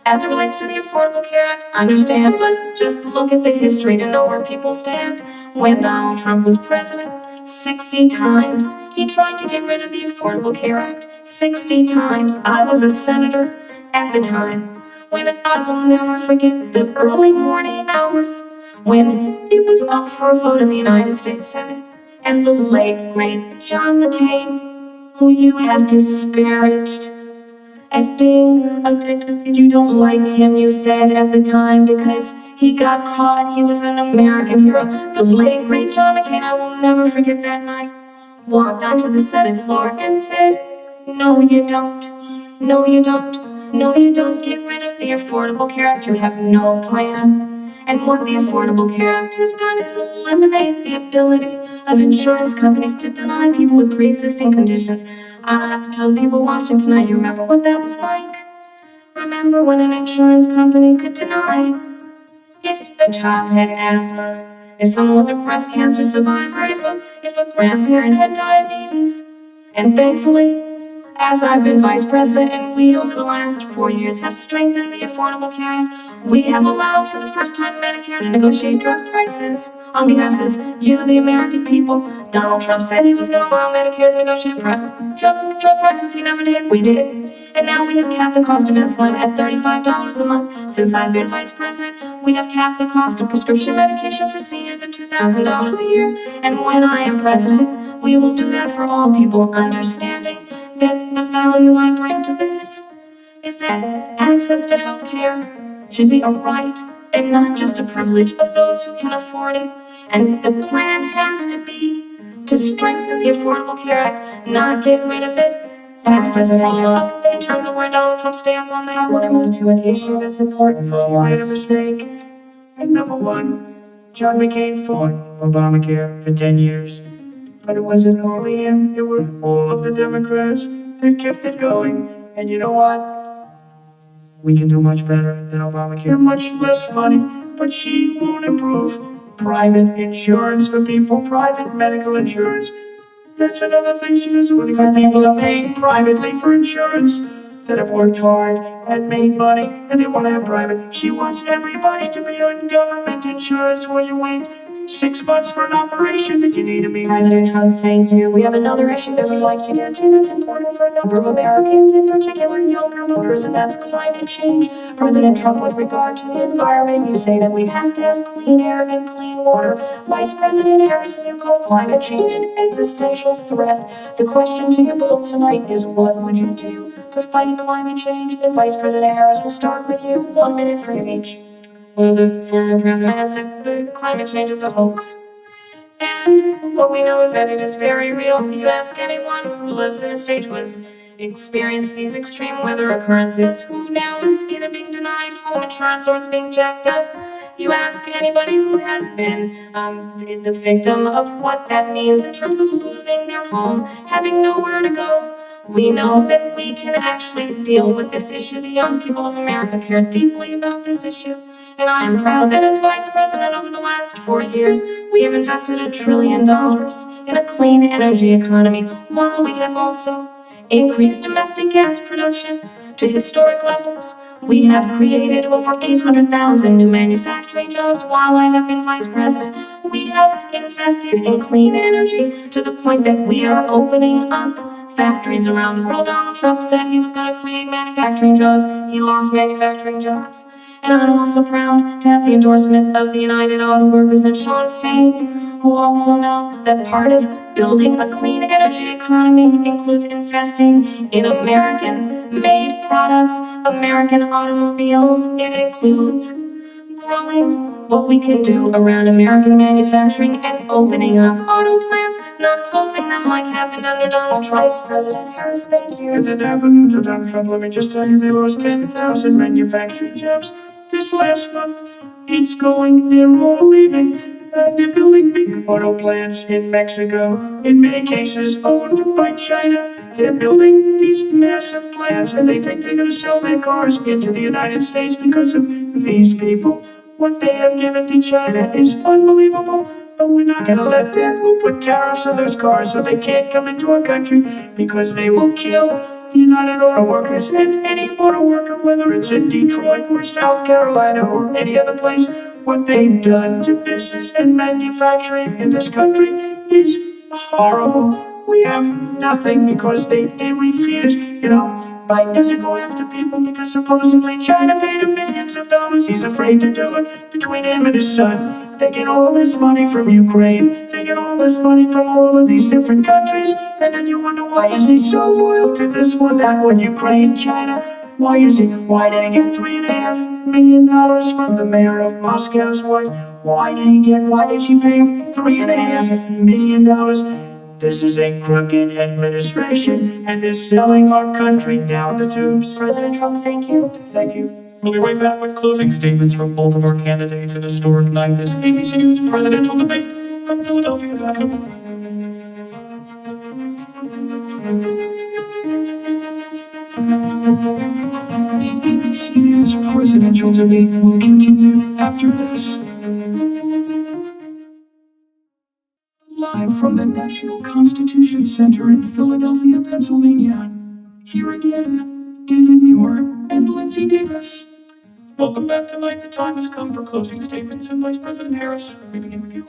As it relates to the Affordable Care Act, understand, but just look at the history to know where people stand. When Donald Trump was president, 60 times he tried to get rid of the Affordable Care Act. 60 times. I was a senator at the time. When I will never forget the early morning hours when it was up for a vote in the United States Senate, and the late, great John McCain, who you have disparaged as being you don't like him, you said at the time, because he got caught. He was an American hero. The late, great John McCain, I will never forget that night, walked onto the Senate floor and said, "No, you don't. No, you don't. No, you don't get rid of the Affordable Care Act. You have no plan." And what the Affordable Care Act has done is eliminate the ability of insurance companies to deny people with pre-existing conditions. I don't have to tell the people watching tonight, you remember what that was like? Remember when an insurance company could deny if a child had asthma, if someone was a breast cancer survivor, if a grandparent had diabetes. And thankfully, as I've been vice president and we over the last 4 years have strengthened the Affordable Care Act, we have allowed for the first time Medicare to negotiate drug prices on behalf of you, the American people. Donald Trump said he was going to allow Medicare to negotiate drug prices. He never did. We did. And now we have capped the cost of insulin at $35 a month. Since I've been vice president, we have capped the cost of prescription medication for seniors at $2,000 a year. And when I am president, we will do that for all people, understanding that the value I bring to this is that access to health care should be a right and not just a privilege of those who can afford it. And the plan has to be to strengthen the Affordable Care Act, not get rid of it. Vice President Harris, In terms of where Donald Trump stands on I that. want to move to an issue that's important for a You made a while. mistake. And number one, John McCain fought Obamacare for 10 years. But it wasn't only him, it was all of the Democrats that kept it going. And you know what? We can do much better than Obamacare. Much less money, but she won't improve private insurance for people, private medical insurance. That's another thing she doesn't want to get. People are paying privately for insurance that have worked hard and made money, and they want to have private. She wants everybody to be on government insurance where you wait 6 months for an operation that you need to be. President Trump, thank you. We have another issue that we'd like to get to that's important for a number of Americans, in particular younger voters, and that's climate change. President Trump, with regard to the environment, you say that we have to have clean air and clean water. Vice President Harris, you call climate change an existential threat. The question to you both tonight is, what would you do to fight climate change? And Vice President Harris, we'll start with you. 1 minute for you each. Well, the former president has said that climate change is a hoax. And what we know is that it is very real. You ask anyone who lives in a state who has experienced these extreme weather occurrences, who now is either being denied home insurance or is being jacked up. You ask anybody who has been the victim of what that means in terms of losing their home, having nowhere to go. We know that we can actually deal with this issue. The young people of America care deeply about this issue. And I am proud that as vice president over the last 4 years, we have invested $1 trillion in a clean energy economy, while we have also increased domestic gas production to historic levels. We have created over 800,000 new manufacturing jobs while I have been vice president. We have invested in clean energy to the point that we are opening up factories around the world. Donald Trump said he was going to create manufacturing jobs. He lost manufacturing jobs. And I'm also proud to have the endorsement of the United Auto Workers and Sean Fain, who also know that part of building a clean energy economy includes investing in American-made products, American automobiles. It includes growing what we can do around American manufacturing and opening up auto plants, not closing them like happened under Donald Trump. Vice President Harris, thank you. It didn't happen to Donald Trump. Let me just tell you, they lost 10,000 manufacturing jobs this last month. It's going, they're all leaving. They're building big auto plants in Mexico, in many cases owned by China. They're building these massive plants, and they think they're going to sell their cars into the United States because of these people. What they have given to China is unbelievable, but we're not going to let that. We'll put tariffs on those cars so they can't come into our country, because they will kill the United Auto Workers and any auto worker, whether it's in Detroit or South Carolina or any other place. What they've done to business and manufacturing in this country is horrible. We have nothing because they refuse. Biden doesn't go after people because supposedly China paid him millions of dollars. He's afraid to do it. Between him and his son, they get all this money from Ukraine. They get all this money from all of these different countries. And then you wonder, why is he so loyal to this one, that one, Ukraine, China? Why is he? Why did he get $3.5 million from the mayor of Moscow's wife? Why did she pay him $3.5 million? This is a crooked administration, and they're selling our country down the tubes. President Trump, thank you. Thank you. We'll be right back with closing statements from both of our candidates. An historic night, this ABC News presidential debate from Philadelphia. Back in a moment. The ABC News presidential debate will continue after this. Live from the National Constitution Center in Philadelphia, Pennsylvania. Here again, David Muir and Lindsay Davis. Welcome back tonight. The time has come for closing statements, and Vice President Harris, we begin with you.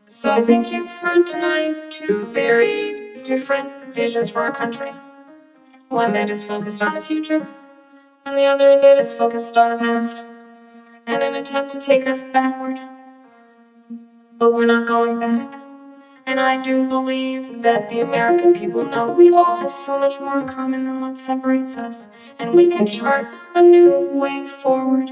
So I think you've heard tonight two very different visions for our country. One that is focused on the future, and the other that is focused on the past, and an attempt to take us backward. But we're not going back. And I do believe that the American people know we all have so much more in common than what separates us, and we can chart a new way forward.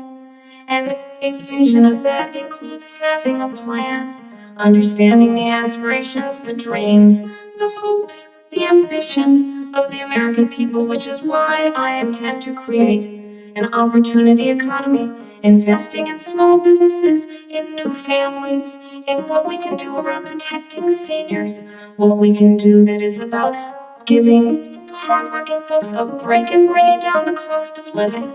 And a vision of that includes having a plan, understanding the aspirations, the dreams, the hopes, the ambition of the American people, which is why I intend to create an opportunity economy, investing in small businesses, in new families, in what we can do around protecting seniors, what we can do that is about giving hardworking folks a break and bringing down the cost of living.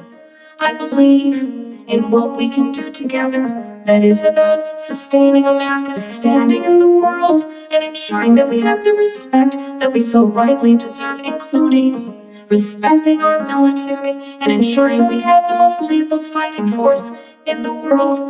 I believe in what we can do together that is about sustaining America's standing in the world and ensuring that we have the respect that we so rightly deserve, including respecting our military and ensuring we have the most lethal fighting force in the world.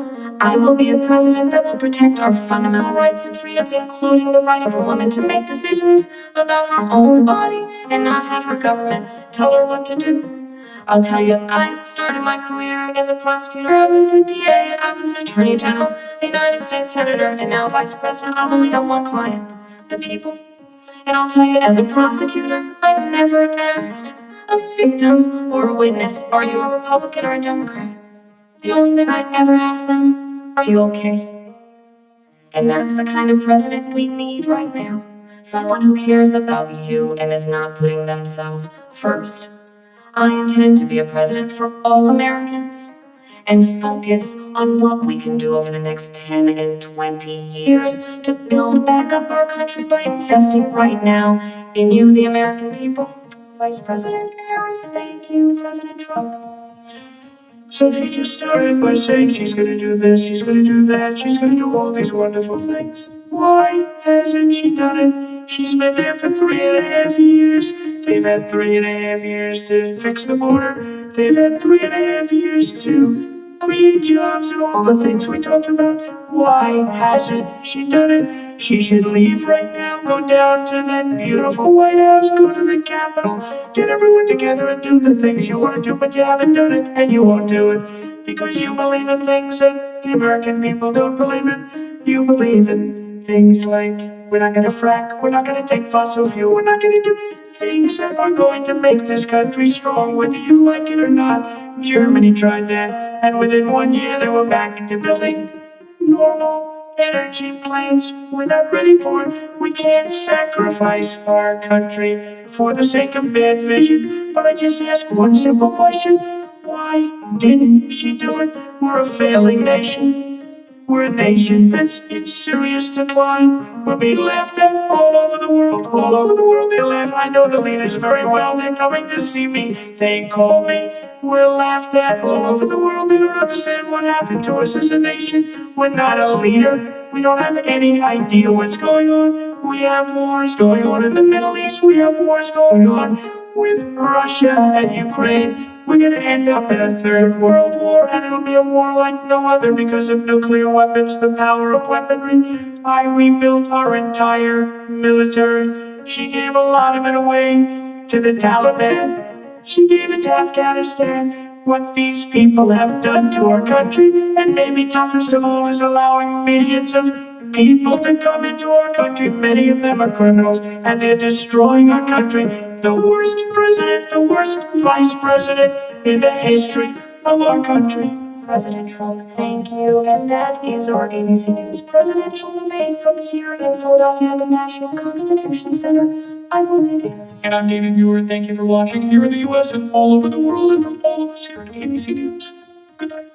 I will be a president that will protect our fundamental rights and freedoms, including the right of a woman to make decisions about her own body and not have her government tell her what to do. I'll tell you, I started my career as a prosecutor. I was a DA, I was an attorney general, a United States senator, and now vice president. I only have one client, the people. And I'll tell you, as a prosecutor, I never asked a victim or a witness, are you a Republican or a Democrat? The only thing I ever asked them, are you okay? And that's the kind of president we need right now. Someone who cares about you and is not putting themselves first. I intend to be a president for all Americans and focus on what we can do over the next 10 and 20 years to build back up our country by investing right now in you, the American people. Vice President Harris, thank you. President Trump. So she just started by saying she's going to do this, she's going to do that, she's going to do all these wonderful things. Why hasn't she done it? She's been there for 3.5 years. They've had 3.5 years to fix the border. They've had 3.5 years to create jobs and all the things we talked about. Why hasn't she done it? She should leave right now, go down to that beautiful White House, go to the Capitol, get everyone together and do the things you want to do, but you haven't done it, and you won't do it, because you believe in things that the American people don't believe in. You believe in things like, we're not going to frack, we're not going to take fossil fuel, we're not going to do things that are going to make this country strong, whether you like it or not. Germany tried that, and within 1 year they were back to building normal energy plants. We're not ready for it. We can't sacrifice our country for the sake of bad vision. But I just ask one simple question. Why didn't she do it? We're a failing nation. We're a nation that's in serious decline. We're being laughed at all over the world. All over the world they laugh. I know the leaders very well. They're coming to see me. They call me. We're laughed at all over the world. They don't understand what happened to us as a nation. We're not a leader. We don't have any idea what's going on. We have wars going on in the Middle East. We have wars going on with Russia and Ukraine. We're going to end up in a third world war, and it'll be a war like no other because of nuclear weapons, the power of weaponry. I rebuilt our entire military. She gave a lot of it away to the Taliban. She gave it to Afghanistan. What these people have done to our country, and maybe toughest of all, is allowing millions of people to come into our country. Many of them are criminals, and they're destroying our country. The worst president, the worst vice president in the history of our country. President Trump, thank you. And that is our ABC News presidential debate from here in Philadelphia, the National Constitution Center. I'm Lindsay Davis. And I'm David Muir. Thank you for watching here in the US and all over the world, and from all of us here at ABC News. Good night.